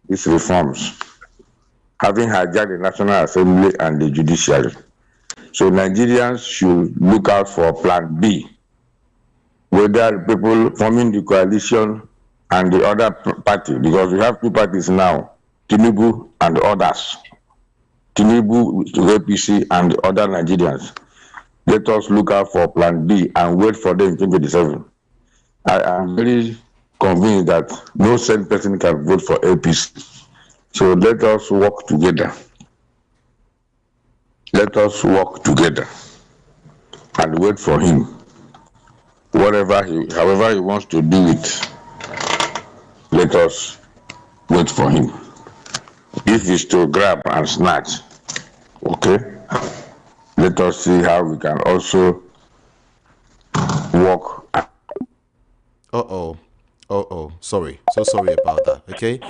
these reforms, having hijacked the National Assembly and the judiciary. So Nigerians should look out for Plan B, whether people forming the coalition and the other party, because we have two parties now, Tinubu and others. Tinubu to APC and the other Nigerians. Let us look out for Plan B and wait for them in 2027. I am very convinced that no said person can vote for APC. So let us work together. Let us work together and wait for him. However he wants to do it, let us wait for him. If it's to grab and snatch, okay, let us see how we can also work. Sorry. So sorry about that. Okay.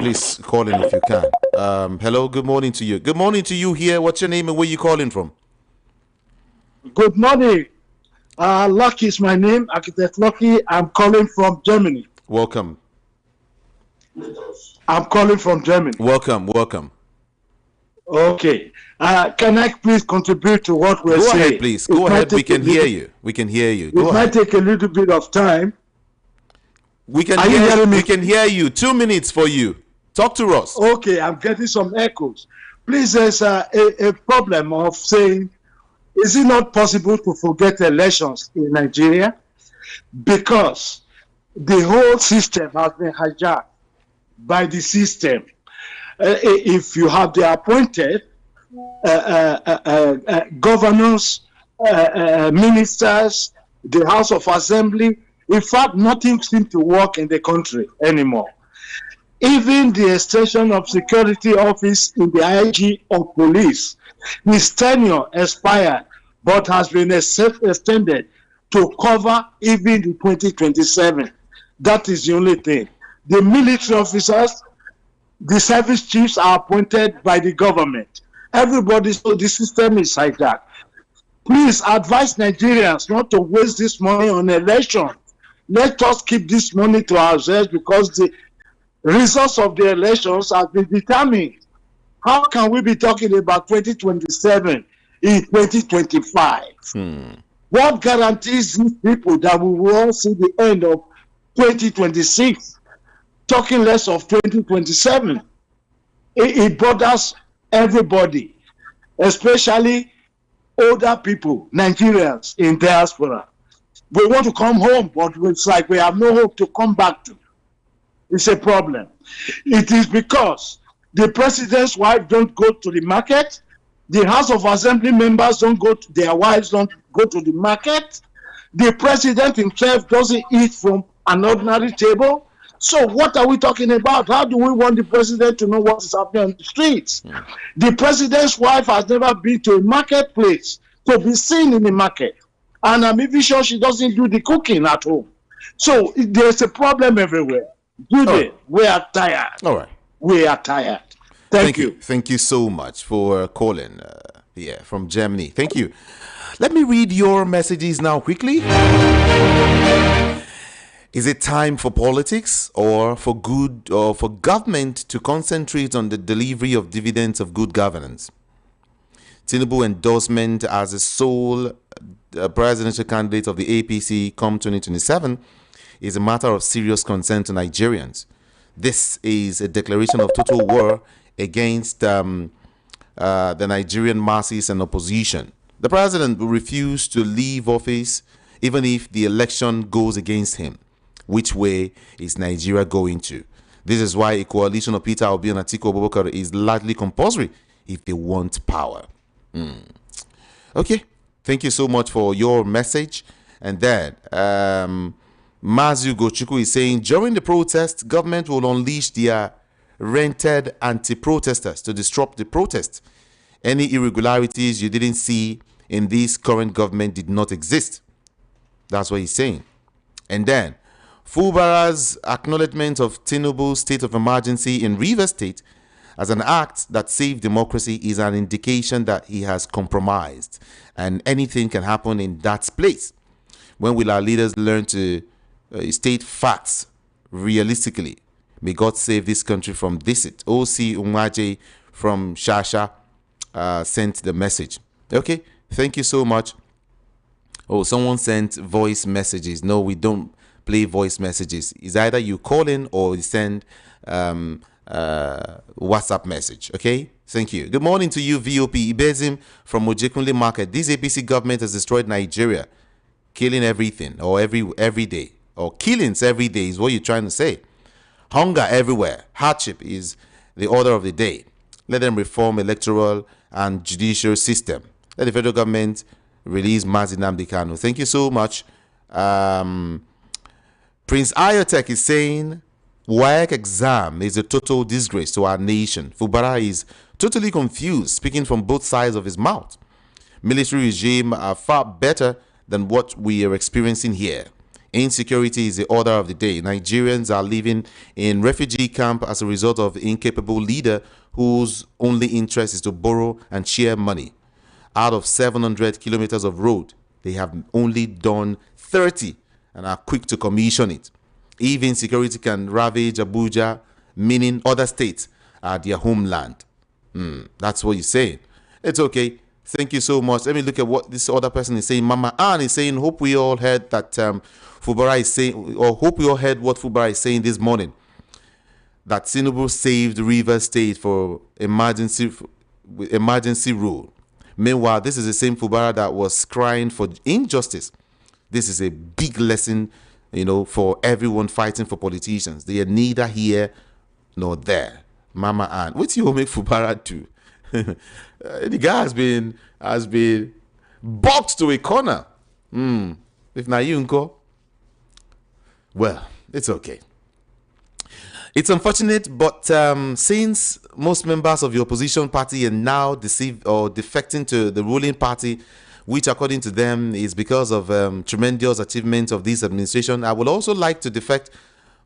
Please call in if you can. Hello, good morning to you. Good morning to you here. What's your name and where you calling from? Good morning. Lucky is my name, Architect Lucky. I'm calling from Germany. Welcome. I'm calling from Germany. Welcome. Okay. Can I please contribute to what we're saying? Go ahead, please. Go ahead. We can hear you. It might take a little bit of time. We can hear you. 2 minutes for you. Talk to us. Okay, I'm getting some echoes. Please, there's a problem of saying, is it not possible to forget elections in Nigeria? Because the whole system has been hijacked by the system. If you have the appointed governors, ministers, the House of Assembly, in fact, nothing seems to work in the country anymore. Even the extension of security office in the IG of police, his tenure expired, but has been extended to cover even the 2027. That is the only thing. The military officers, the service chiefs are appointed by the government. Everybody, so the system is like that. Please advise Nigerians not to waste this money on election. Let us keep this money to ourselves because the results of the elections have been determined. How can we be talking about 2027 in 2025? What guarantees these people that we will all see the end of 2026? Talking less of 2027. It bothers everybody, especially older people, Nigerians in diaspora. We want to come home, but it's like we have no hope to come back to. It's a problem. It is because the president's wife don't go to the market, the House of Assembly members don't go to, their wives don't go to the market, the president himself doesn't eat from an ordinary table. So what are we talking about? How do we want the president to know what is happening on the streets? The president's wife has never been to a marketplace to be seen in the market. And I'm even sure she doesn't do the cooking at home. So there's a problem everywhere. We are tired. All right. We are tired. Thank you. Thank you so much for calling from Germany. Thank you. Let me read your messages now quickly. Is it time for politics or for government to concentrate on the delivery of dividends of good governance? Tinubu endorsement as a sole presidential candidate of the APC come 2027 is a matter of serious concern to Nigerians. This is a declaration of total war against the Nigerian masses and opposition. The president will refuse to leave office even if the election goes against him. Which way is Nigeria going to? This is why a coalition of Peter Obi and Atiku Abubakar is largely compulsory if they want power. Okay, thank you so much for your message. And then Mazu Gochuku is saying, during the protest, government will unleash their rented anti-protesters to disrupt the protest. Any irregularities you didn't see in this current government did not exist. That's what he's saying. And then Fubara's acknowledgement of Tinubu's state of emergency in Rivers State as an act that saved democracy is an indication that he has compromised and anything can happen in that place. When will our leaders learn to state facts realistically? May God save this country from this. O.C. Umaje from Shasha sent the message. Okay, thank you so much. Oh, someone sent voice messages. No, we don't play voice messages. It's either you call in or you send WhatsApp message. Okay, thank you. Good morning to you, VOP Ibezim from Mojekunle Market. This APC government has destroyed Nigeria, killing everything or every day, or killings every day is what you're trying to say. Hunger everywhere. Hardship is the order of the day. Let them reform electoral and judicial system. Let the federal government release Mazi Nnamdi Kanu. Thank you so much. Prince Ayotek is saying WAEC exam is a total disgrace to our nation. Fubara is totally confused, speaking from both sides of his mouth. Military regime are far better than what we are experiencing here. Insecurity is the order of the day. Nigerians are living in refugee camp as a result of incapable leader whose only interest is to borrow and share money. Out of 700 kilometers of road, they have only done 30 and are quick to commission it. If insecurity can ravage Abuja, meaning other states are their homeland. That's what you're saying. It's okay. Thank you so much. Let me look at what this other person is saying. Mama Ann is saying, hope we all heard that Fubara is saying, or hope we all heard what Fubara is saying this morning. That Tinubu saved Rivers State for emergency rule. Meanwhile, this is the same Fubara that was crying for injustice. This is a big lesson, for everyone fighting for politicians. They are neither here nor there. Mama Ann, what you make Fubara do? The guy has been boxed to a corner. If not you, uncle. Well, it's okay. It's unfortunate, but since most members of the opposition party are now deceived or defecting to the ruling party, which according to them is because of tremendous achievements of this administration, I would also like to defect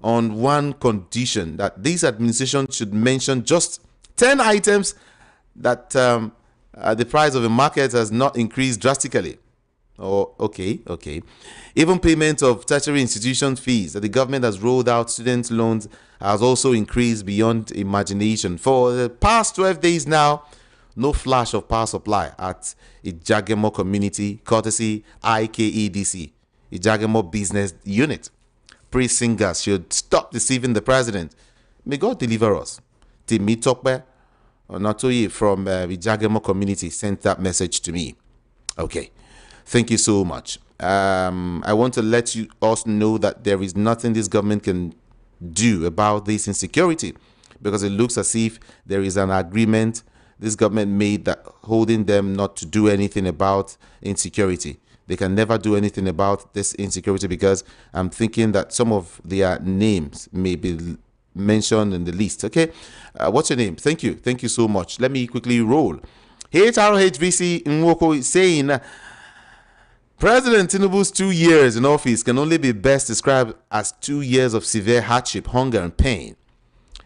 on one condition, that this administration should mention just 10 items that the price of the market has not increased drastically. Okay. Even payment of tertiary institution fees that the government has rolled out student loans has also increased beyond imagination. For the past 12 days now, no flash of power supply at Ijagemo community, courtesy IKEDC, Ijagemo business unit. Praise singers should stop deceiving the president. May God deliver us. Timi Tokbe Onatoye from Ijagemo community sent that message to me. Okay. Thank you so much. I want to let you also know that there is nothing this government can do about this insecurity, because it looks as if there is an agreement this government made that holding them not to do anything about insecurity. They can never do anything about this insecurity, because I'm thinking that some of their names may be mentioned in the list. Okay, what's your name? Thank you so much. Let me quickly roll. HRHBC Nwoko is saying, President Tinubu's 2 years in office can only be best described as 2 years of severe hardship, hunger, and pain.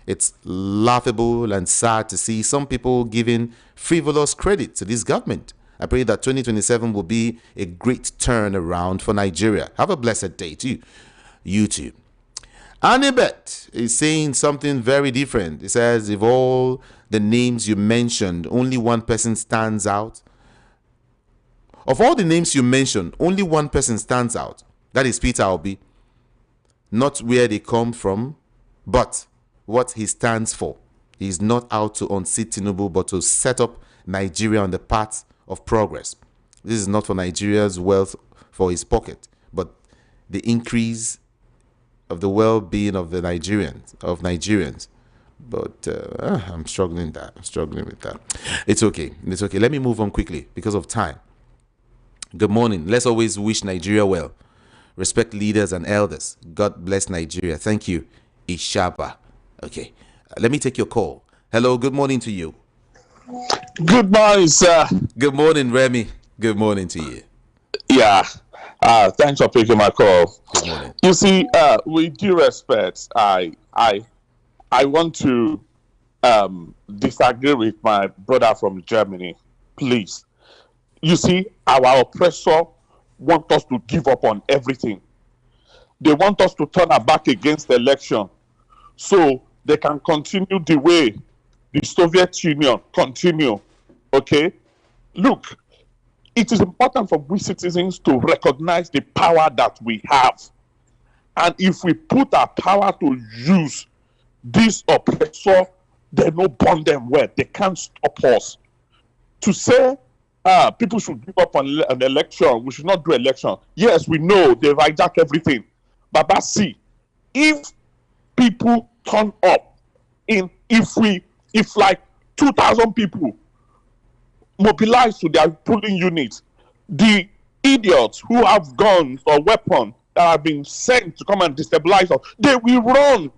It's laughable and sad to see some people giving frivolous credit to this government. I pray that 2027 will be a great turnaround for Nigeria. Have a blessed day to you too. Anibet is saying something very different. It says, if all the names you mentioned, only one person stands out. Of all the names you mentioned, only one person stands out. That is Peter Obi. Not where they come from, but what he stands for. He's not out to unseat Tinubu, but to set up Nigeria on the path of progress. This is not for Nigeria's wealth for his pocket, but the increase of the well-being of the Nigerians. But I'm struggling with that. It's okay. Let me move on quickly because of time. Good morning. Let's always wish Nigeria well. Respect leaders and elders. God bless Nigeria. Thank you, Ishaba. Okay. Let me take your call. Hello. Good morning to you. Good morning, sir. Good morning, Remy. Good morning to you. Yeah. Thanks for picking my call. Good morning. You see, with due respect, I want to disagree with my brother from Germany. Please. You see, our oppressor want us to give up on everything. They want us to turn our back against the election so they can continue the way the Soviet Union continue. Okay? Look, it is important for we citizens to recognize the power that we have. And if we put our power to use, this oppressor, they no bond them well. They can't stop us. To say people should give up on an election, we should not do election. Yes, we know they hijack everything. But see, if people turn up, if like 2,000 people mobilize to their polling units, the idiots who have guns or weapons that have been sent to come and destabilize us, they will run.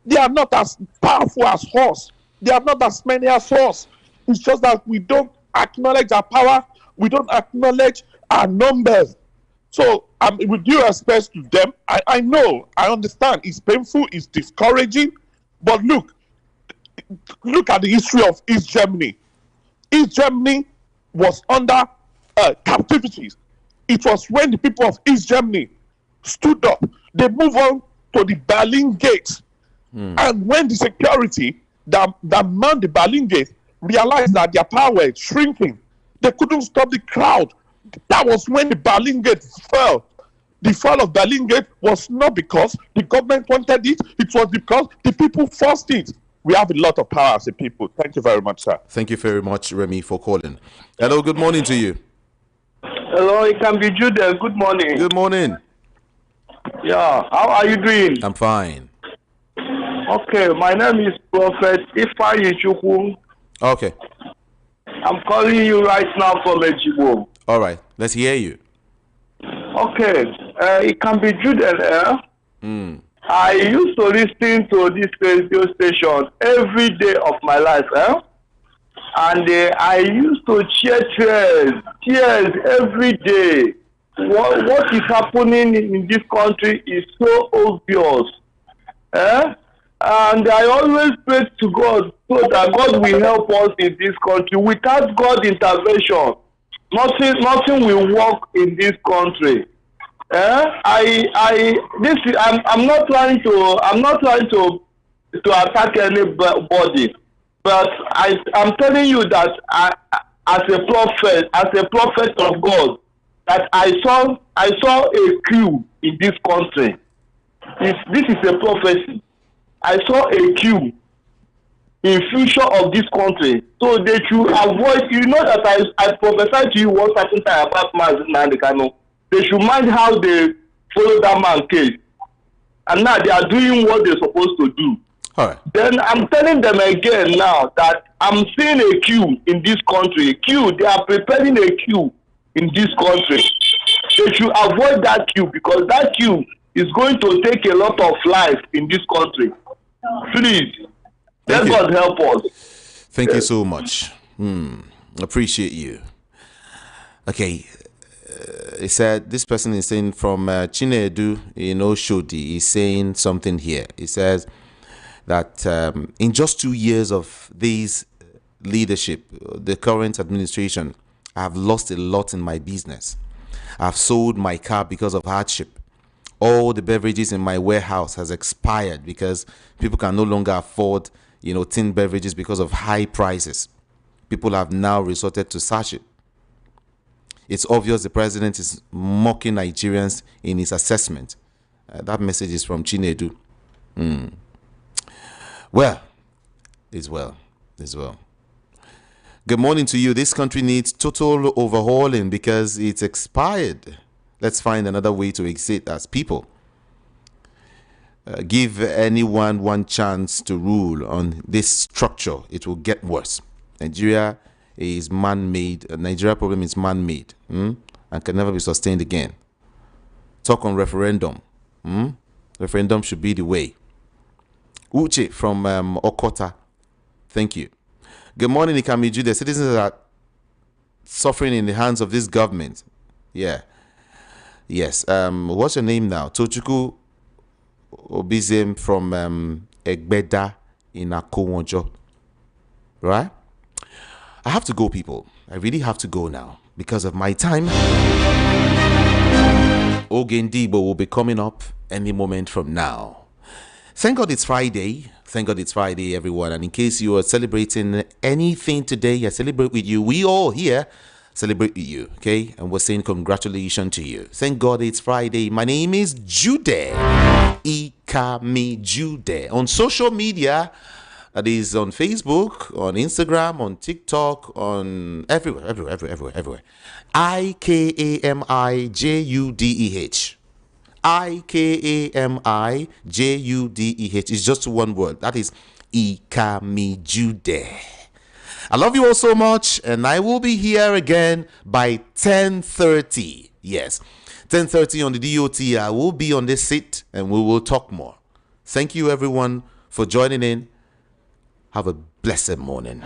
They are not as powerful as us. They are not as many as us. It's just that we don't acknowledge our power. We don't acknowledge our numbers. So with due respect to them, I know, I understand. It's painful, it's discouraging. But look at the history of East Germany. East Germany was under captivity. It was when the people of East Germany stood up. They moved on to the Berlin Gate. And when the security that manned the Berlin Gate realized that their power was shrinking, they couldn't stop the crowd. That was when the Berlin Gate fell. The fall of Berlin Gate was not because the government wanted it, it was because the people forced it. We have a lot of power as a people. Thank you very much, sir. Thank you very much, Remy, for calling. Hello, good morning to you. Hello, it can be Jude. Good morning. Good morning. Yeah, how are you doing? I'm fine. Okay, my name is Prophet Ifeanyi Chukwu. Okay. I'm calling you right now from Ejibo. All right, let's hear you. Okay, it can be Jude. I used to listen to this radio station every day of my life. And I used to shed tears every day. What is happening in this country is so obvious. And I always pray to God so that God will help us in this country. Without God's intervention, nothing will work in this country. I'm not trying to attack anybody, but I'm telling you that as a prophet of God, that I saw a queue in this country. This is a prophecy. I saw a queue in future of this country, so they should avoid. You know that I prophesied to you one certain time about Mazin. They should mind how they follow that man's case, and now they are doing what they're supposed to do. All right. Then I'm telling them again now that I'm seeing a queue in this country. They are preparing a queue in this country. They should avoid that queue because that queue is going to take a lot of life in this country. Please, let God help us. Thank you so much. Appreciate you. Okay. He said, this person is saying from Chinedu, Shodi, he's saying something here. He says that in just 2 years of this leadership, the current administration, I have lost a lot in my business. I've sold my car because of hardship. All the beverages in my warehouse has expired because people can no longer afford, tin beverages because of high prices. People have now resorted to sachet. It's obvious the president is mocking Nigerians in his assessment. That message is from Chinedu. Well, is well. Good morning to you. This country needs total overhauling because it's expired. Let's find another way to exist as people. Give anyone one chance to rule on this structure. It will get worse. Nigeria is man-made. Nigeria problem is man-made and can never be sustained again. Talk on referendum. Referendum should be the way. Uche from Okota. Thank you. Good morning, Ikamiju. The citizens are suffering in the hands of this government. Yeah. Yes. What's your name now? Tochuku Obizem from Egbeda in Akowonjo. Right? I have to go, people. I really have to go now because of my time. Ogendibo will be coming up any moment from now. Thank God it's Friday. Thank God it's Friday, everyone. And in case you are celebrating anything today, I celebrate with you. We all here celebrate with you, okay? And we're saying congratulations to you. Thank God it's Friday. My name is Jude. Ikami Jude. On social media, that is on Facebook, on Instagram, on TikTok, on everywhere. IKAMIJUDEH. IKAMIJUDEH. It's just one word. That is Ikami Jude. I love you all so much, and I will be here again by 10:30. Yes, 10:30 on the DOT. I will be on this seat, and we will talk more. Thank you, everyone, for joining in. Have a blessed morning.